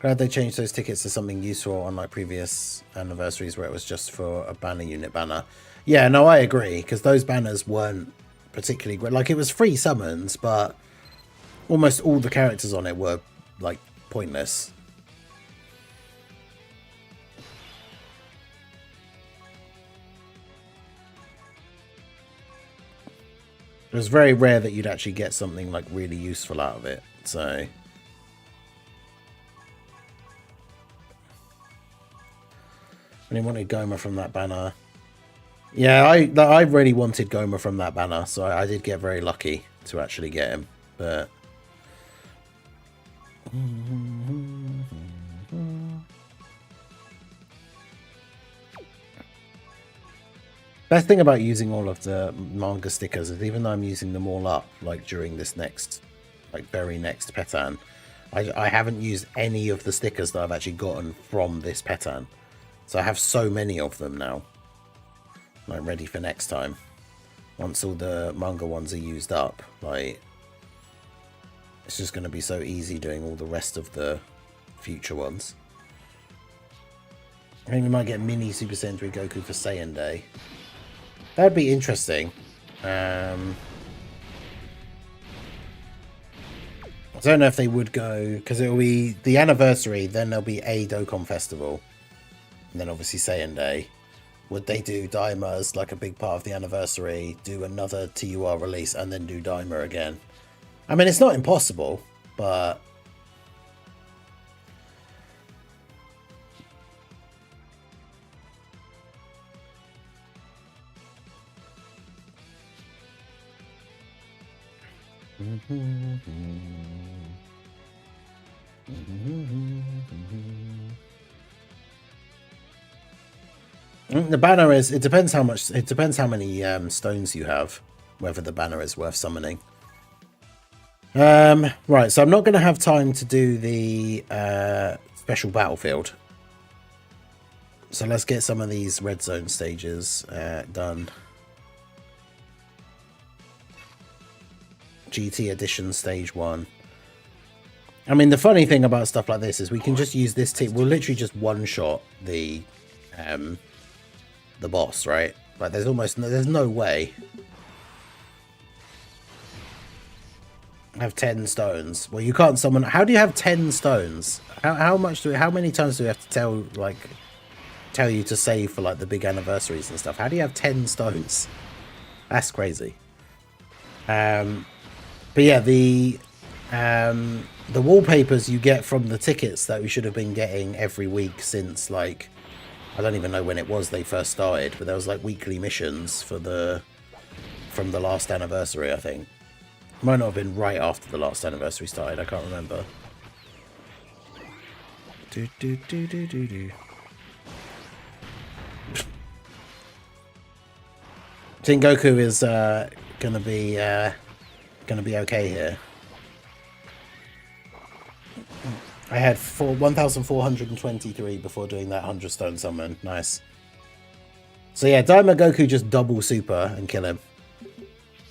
Glad they changed those tickets to something useful, unlike previous anniversaries where it was just for a banner unit banner. Yeah, no, I agree, because those banners weren't particularly great. Like, it was free summons, but almost all the characters on it were, like, pointless. It was very rare that you'd actually get something like really useful out of it, so... And he wanted Goma from that banner. Yeah, I really wanted Goma from that banner, so I did get very lucky to actually get him, but... Best thing about using all of the manga stickers is even though I'm using them all up, like during this next, like very next Petan, I haven't used any of the stickers that I've actually gotten from this Petan. So I have so many of them now. I'm ready for next time. Once all the manga ones are used up, like, it's just going to be so easy doing all the rest of the future ones. I think we might get mini Super Saiyan 3 Goku for Saiyan Day. That'd be interesting. I don't know if they would go, because it'll be the anniversary, then there'll be a Dokkan Festival, and then obviously Saiyan Day. Would they do Daima as like a big part of the anniversary, do another TUR release, and then do Daima again? I mean, it's not impossible, but... The banner is, it depends how much, it depends how many stones you have, whether the banner is worth summoning. Right, so I'm not going to have time to do the special battlefield. So let's get some of these red zone stages done. GT Edition Stage 1. I mean, the funny thing about stuff like this is we can just use this team. We'll literally just one-shot the boss, right? Like, there's no way. I have 10 stones. Well, you can't summon. How do you have 10 stones? How many times do we have to tell you to save for like the big anniversaries and stuff? How do you have 10 stones? That's crazy. But yeah, the wallpapers you get from the tickets that we should have been getting every week since like I don't even know when it was they first started, but there was like weekly missions for from the last anniversary, I think. Might not have been right after the last anniversary started, I can't remember. Do do do do do do. I think Goku is gonna be okay here. I had 1,423 before doing that 100 stone summon. Nice. So yeah, Daima Goku just double super and kill him.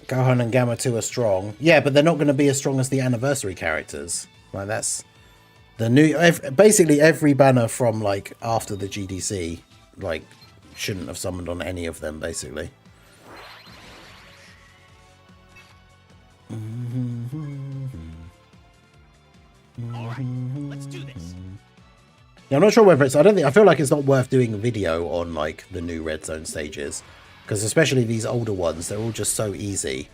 Gohan and Gamma 2 are strong. Yeah, but they're not going to be as strong as the anniversary characters. Like, that's the new... basically, every banner from, like, after the GDC, like, shouldn't have summoned on any of them, basically. Alright, let's do this. Yeah, I'm not sure whether it's... I feel like it's not worth doing a video on, like, the new Red Zone stages. Because especially these older ones, they're all just so easy.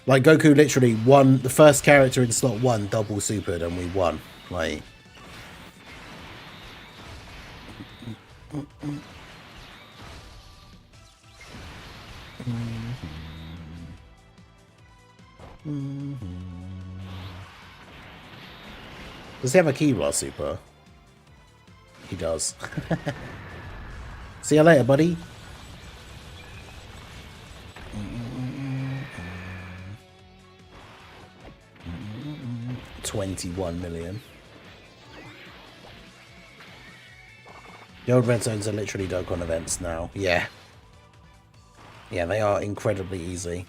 Like, Goku literally won... The first character in slot 1 double supered and we won. Like... Does he have a Key Blast super? He does. See you later, buddy. $21 million. The old Red Zones are literally Dokkan events now. Yeah. Yeah, they are incredibly easy.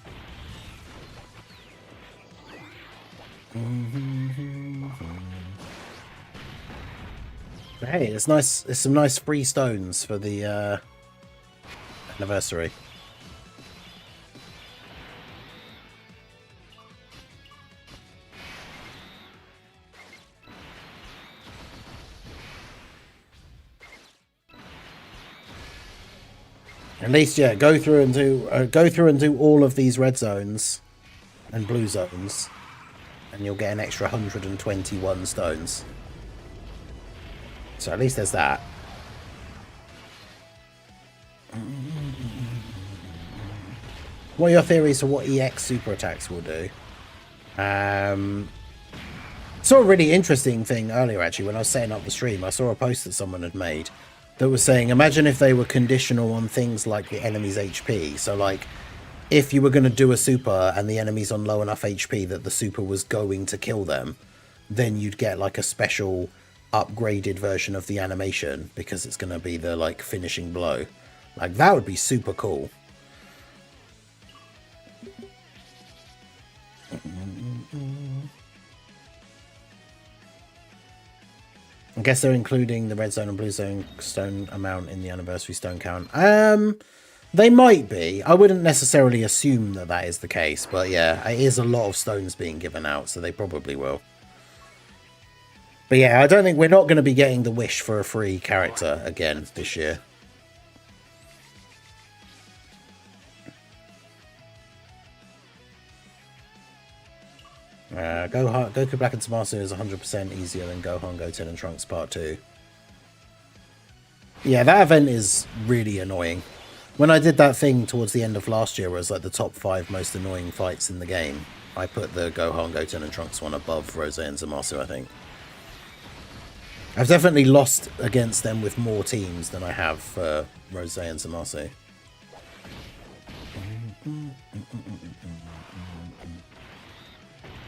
But hey, it's nice. There's some nice free stones for the anniversary. At least, yeah, go through and do all of these red zones and blue zones, and you'll get an extra 121 stones. So at least there's that. What are your theories for what EX super attacks will do? Saw a really interesting thing earlier, actually, when I was setting up the stream. I saw a post that someone had made that was saying, imagine if they were conditional on things like the enemy's HP. So, like, if you were going to do a super and the enemy's on low enough HP that the super was going to kill them, then you'd get, like, a special upgraded version of the animation because it's going to be the, like, finishing blow. Like, that would be super cool. I guess they're including the red zone and blue zone stone amount in the anniversary stone count. They might be. I wouldn't necessarily assume that that is the case, but yeah, it is a lot of stones being given out, so they probably will. But yeah, I don't think we're not going to be getting the wish for a free character again this year. Goku Black and Zamasu is 100% easier than Gohan, Goten and Trunks Part 2. Yeah, that event is really annoying. When I did that thing towards the end of last year where it was like the top 5 most annoying fights in the game, I put the Gohan, Goten and Trunks one above Rose and Zamasu, I think. I've definitely lost against them with more teams than I have for Rose and Zamasu.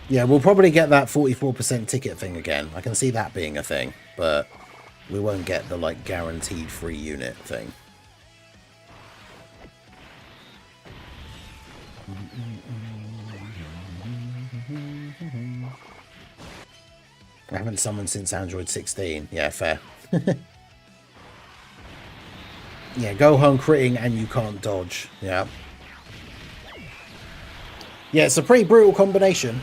Yeah, we'll probably get that 44% ticket thing again. I can see that being a thing, but we won't get the, like, guaranteed free unit thing. I haven't summoned since Android 16. Yeah, fair. Yeah, Gohan critting and you can't dodge. Yeah. Yeah, it's a pretty brutal combination.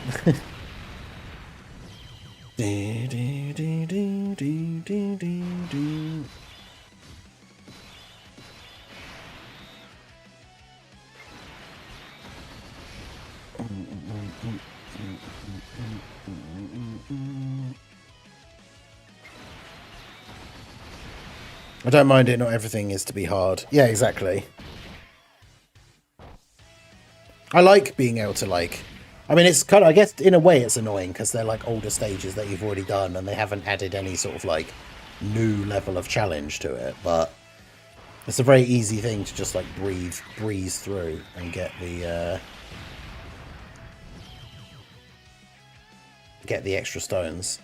I don't mind it, not everything is to be hard. Yeah, exactly. I like being able to, like... I mean, it's kind of... I guess, in a way, it's annoying, because they're, like, older stages that you've already done, and they haven't added any sort of, like, new level of challenge to it, but... It's a very easy thing to just, like, breeze through and get the extra stones.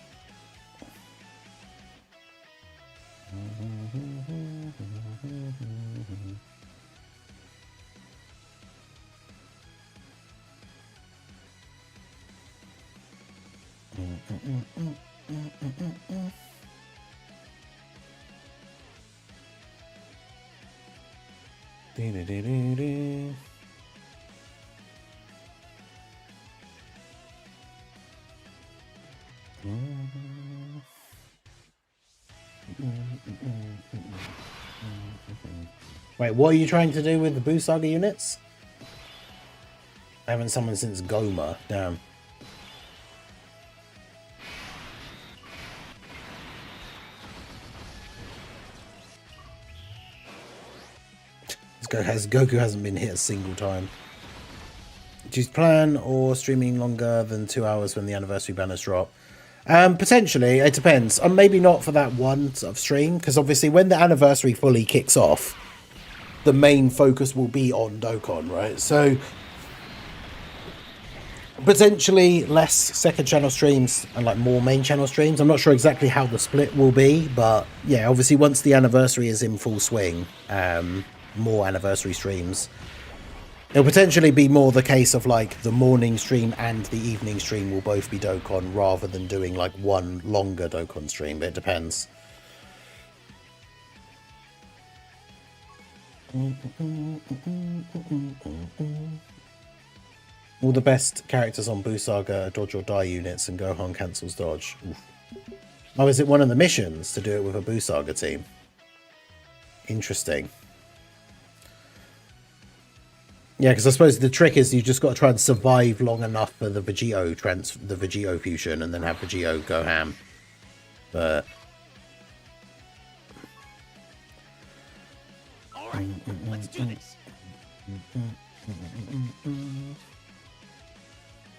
Wait, what are you trying to do with the Boo Saga units? I haven't summoned since Goma. Damn. Goku hasn't been hit a single time. Do you plan or streaming longer than 2 hours when the anniversary banners drop? Potentially, it depends. Maybe not for that one sort of stream, because obviously when the anniversary fully kicks off, the main focus will be on Dokkan, right? So potentially less second channel streams and like more main channel streams. I'm not sure exactly how the split will be, but yeah, obviously once the anniversary is in full swing, more anniversary streams. It'll potentially be more the case of like the morning stream and the evening stream will both be Dokkan rather than doing like one longer Dokkan stream, but it depends. All the best characters on Boo Saga are dodge or die units and Gohan cancels dodge. Oof. Oh, is it one of the missions to do it with a Boo Saga team? Interesting. Yeah, because I suppose the trick is you just got to try and survive long enough for the Vegito fusion, and then have Vegito go ham. But all right, let's do this.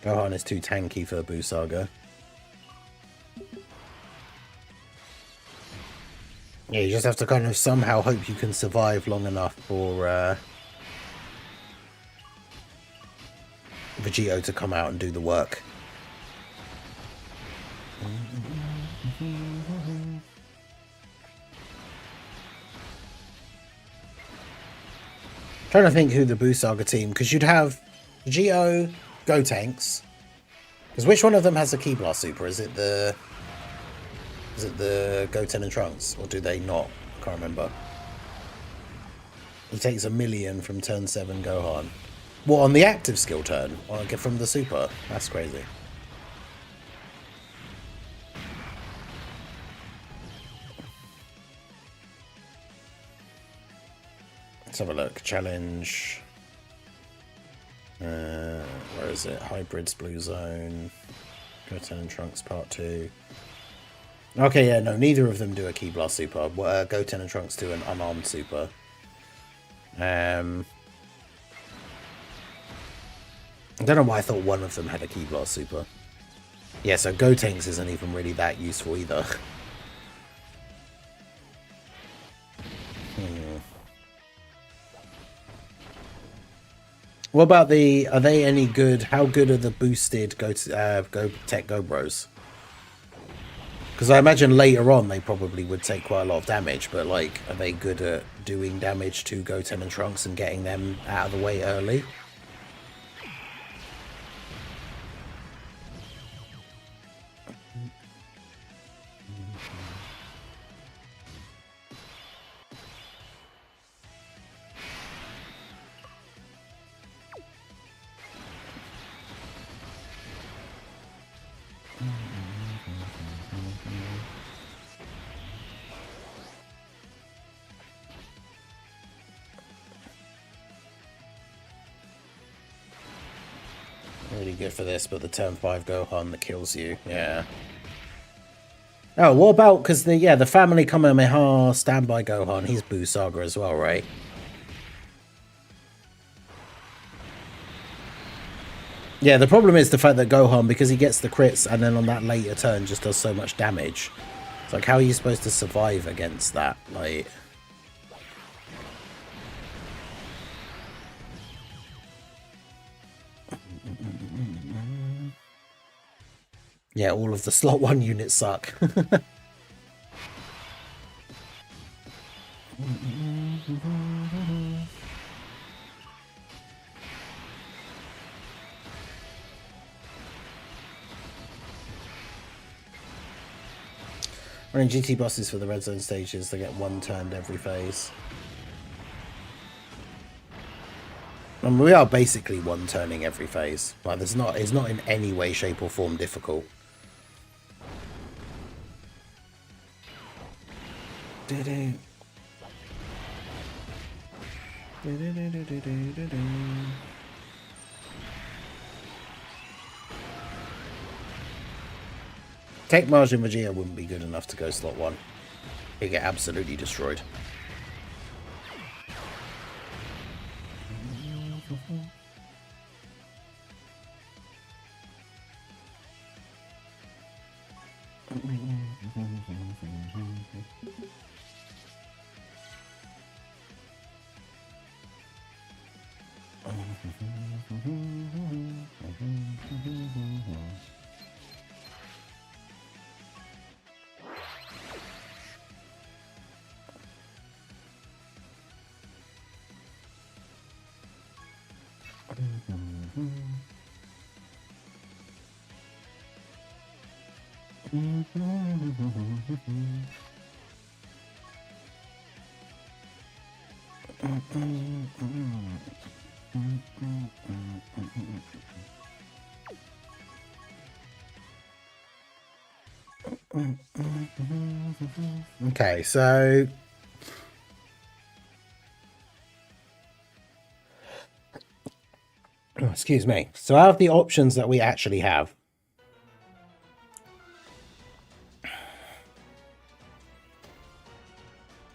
Gohan is too tanky for Boo Saga. Yeah, you just have to kind of somehow hope you can survive long enough for Vegito to come out and do the work. Trying to think who the Boo Saga team, because you'd have Vegito, Gotenks. Because which one of them has a Ki Blast Super? Is it the Goten and Trunks, or do they not? I can't remember. He takes 1,000,000 from turn 7 Gohan. What, on the active skill turn? Or get from the super? That's crazy. Let's have a look. Challenge. Where is it? Hybrids Blue Zone. Goten and Trunks Part 2. Okay, yeah, no, neither of them do a Ki Blast Super. Goten and Trunks do an unarmed super. I don't know why I thought one of them had a Ki Blast Super. Yeah, so Gotenks isn't even really that useful either. What about are they any good? How good are the boosted Tech Gobros? Because I imagine later on they probably would take quite a lot of damage, but like, are they good at doing damage to Goten and Trunks and getting them out of the way early? Really good for this, but the turn 5 Gohan that kills you, yeah. Oh, what about, because the family Kamehameha standby Gohan, he's Boo Saga as well, right? Yeah, the problem is the fact that Gohan, because he gets the crits and then on that later turn just does so much damage. It's like, how are you supposed to survive against that? Like... Yeah, all of the slot 1 units suck. Running GT bosses for the red zone stages, they get one turned every phase. And we are basically one turning every phase. Like, it's not in any way, shape, or form difficult. Tech Margin Vegeta wouldn't be good enough to go slot 1. He'd get absolutely destroyed. Okay, so excuse me. So out of the options that we actually have,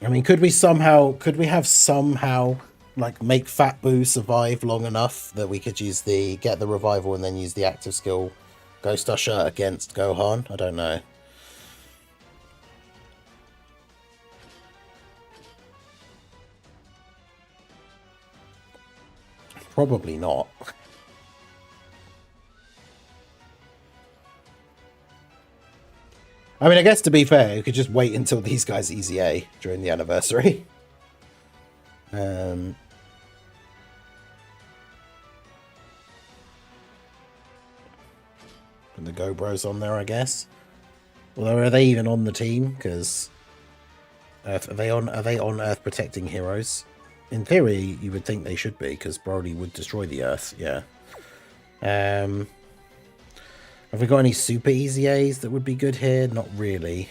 I mean, could we have somehow like make Fat Boo survive long enough that we could use get the revival and then use the active skill Ghost Usher against Gohan? I don't know. Probably not. I mean, I guess to be fair, you could just wait until these guys EZA during the anniversary. And the Go Bros on there, I guess. Although, are they even on the team? Because are they on Earth protecting heroes? In theory, you would think they should be, because Broly would destroy the Earth. Yeah. Have we got any super EZAs that would be good here? Not really.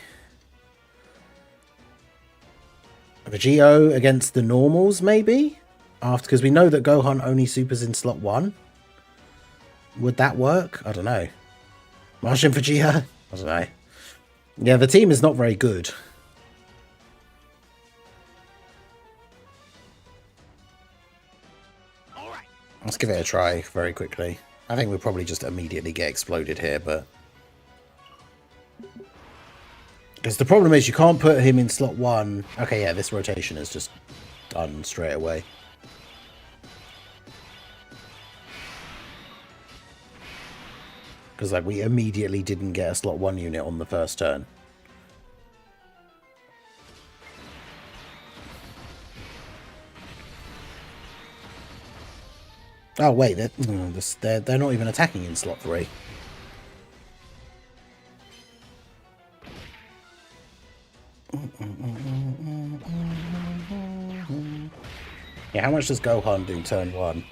Vegito against the normals, maybe? Because we know that Gohan only supers in slot 1. Would that work? I don't know. Martian Vegeta? I don't know. Yeah, the team is not very good. Let's give it a try very quickly. I think we'll probably just immediately get exploded here, but... Because the problem is you can't put him in slot 1. Okay, yeah, this rotation is just done straight away. Because like we immediately didn't get a slot 1 unit on the first turn. Oh wait, they're not even attacking in slot 3. Yeah, how much does Gohan do turn 1?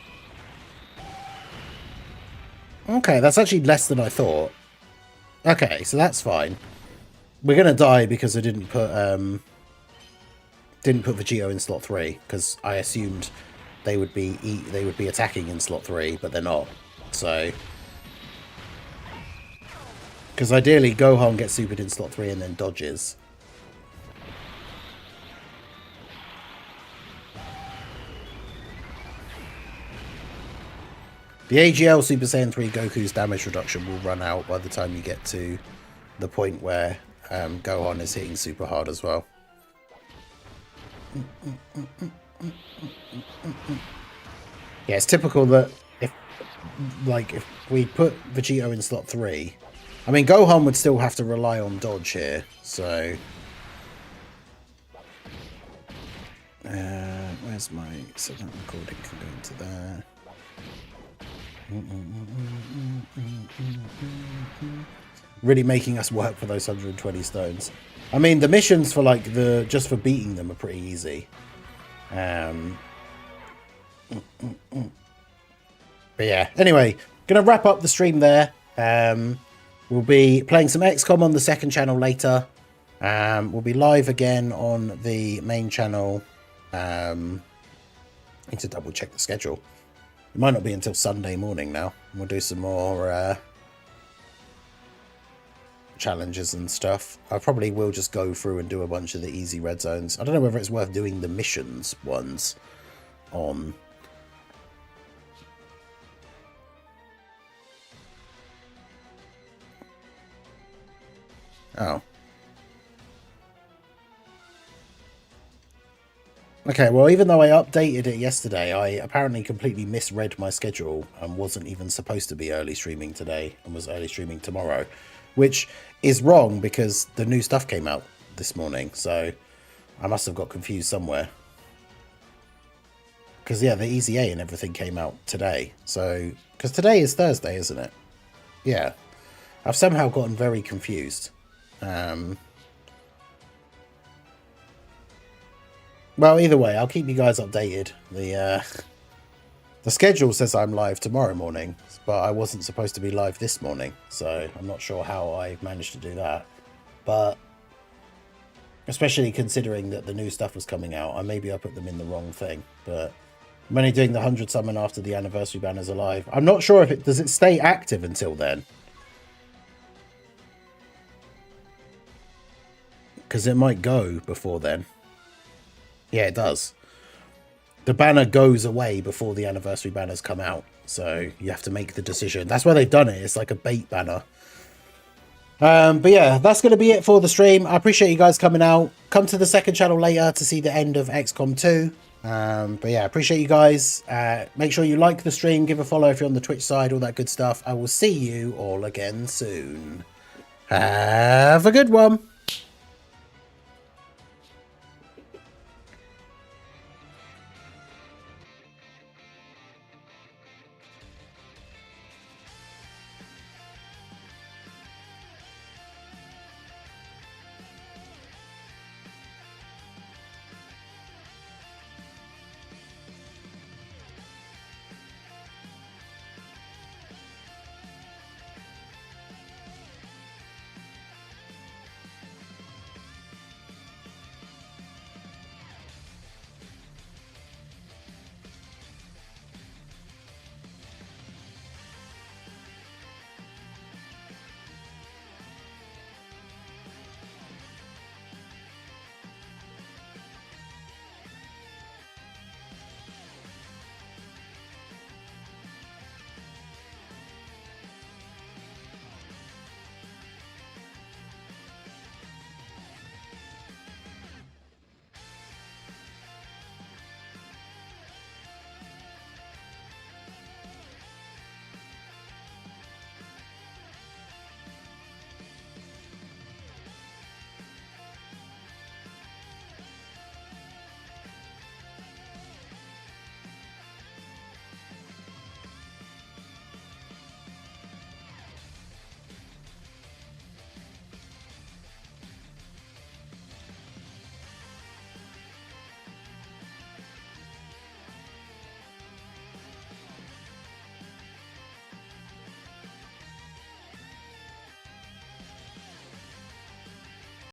Okay, that's actually less than I thought. Okay, so that's fine. We're gonna die because I didn't put Vegito in slot 3 because I assumed they would be attacking in slot 3, but they're not. So Because ideally, Gohan gets supered in slot 3 and then dodges. The AGL Super Saiyan 3 Goku's damage reduction will run out by the time you get to the point where Gohan is hitting super hard as well. Yeah, it's typical that if we put Vegito in slot 3, I mean, Gohan would still have to rely on dodge here, so... where's my... So that recording can go into there. Really making us work for those 120 stones. I mean, the missions for like just for beating them are pretty easy. But yeah, anyway, gonna wrap up the stream there. We'll be playing some XCOM on the second channel later. We'll be live again on the main channel. I need to double check the schedule. It might not be until Sunday morning now. We'll do some more challenges and stuff. I probably will just go through and do a bunch of the easy red zones. I don't know whether it's worth doing the missions ones on... Oh. Okay, well, even though I updated it yesterday, I apparently completely misread my schedule and wasn't even supposed to be early streaming today and was early streaming tomorrow, which is wrong because the new stuff came out this morning, so I must have got confused somewhere. Because, yeah, the EZA and everything came out today, so... Because today is Thursday, isn't it? Yeah. I've somehow gotten very confused. Well, either way, I'll keep you guys updated. The schedule says I'm live tomorrow morning, but I wasn't supposed to be live this morning, so I'm not sure how I managed to do that. But especially considering that the new stuff was coming out, maybe I put them in the wrong thing. But I'm only doing the 100 summon after the anniversary banners are live. I'm not sure if does it stay active until then. Because it might go before then. Yeah, it does. The banner goes away before the anniversary banners come out. So you have to make the decision. That's why they've done it. It's like a bait banner. But yeah, that's going to be it for the stream. I appreciate you guys coming out. Come to the second channel later to see the end of XCOM 2. But yeah, appreciate you guys. Make sure you like the stream. Give a follow if you're on the Twitch side. All that good stuff. I will see you all again soon. Have a good one.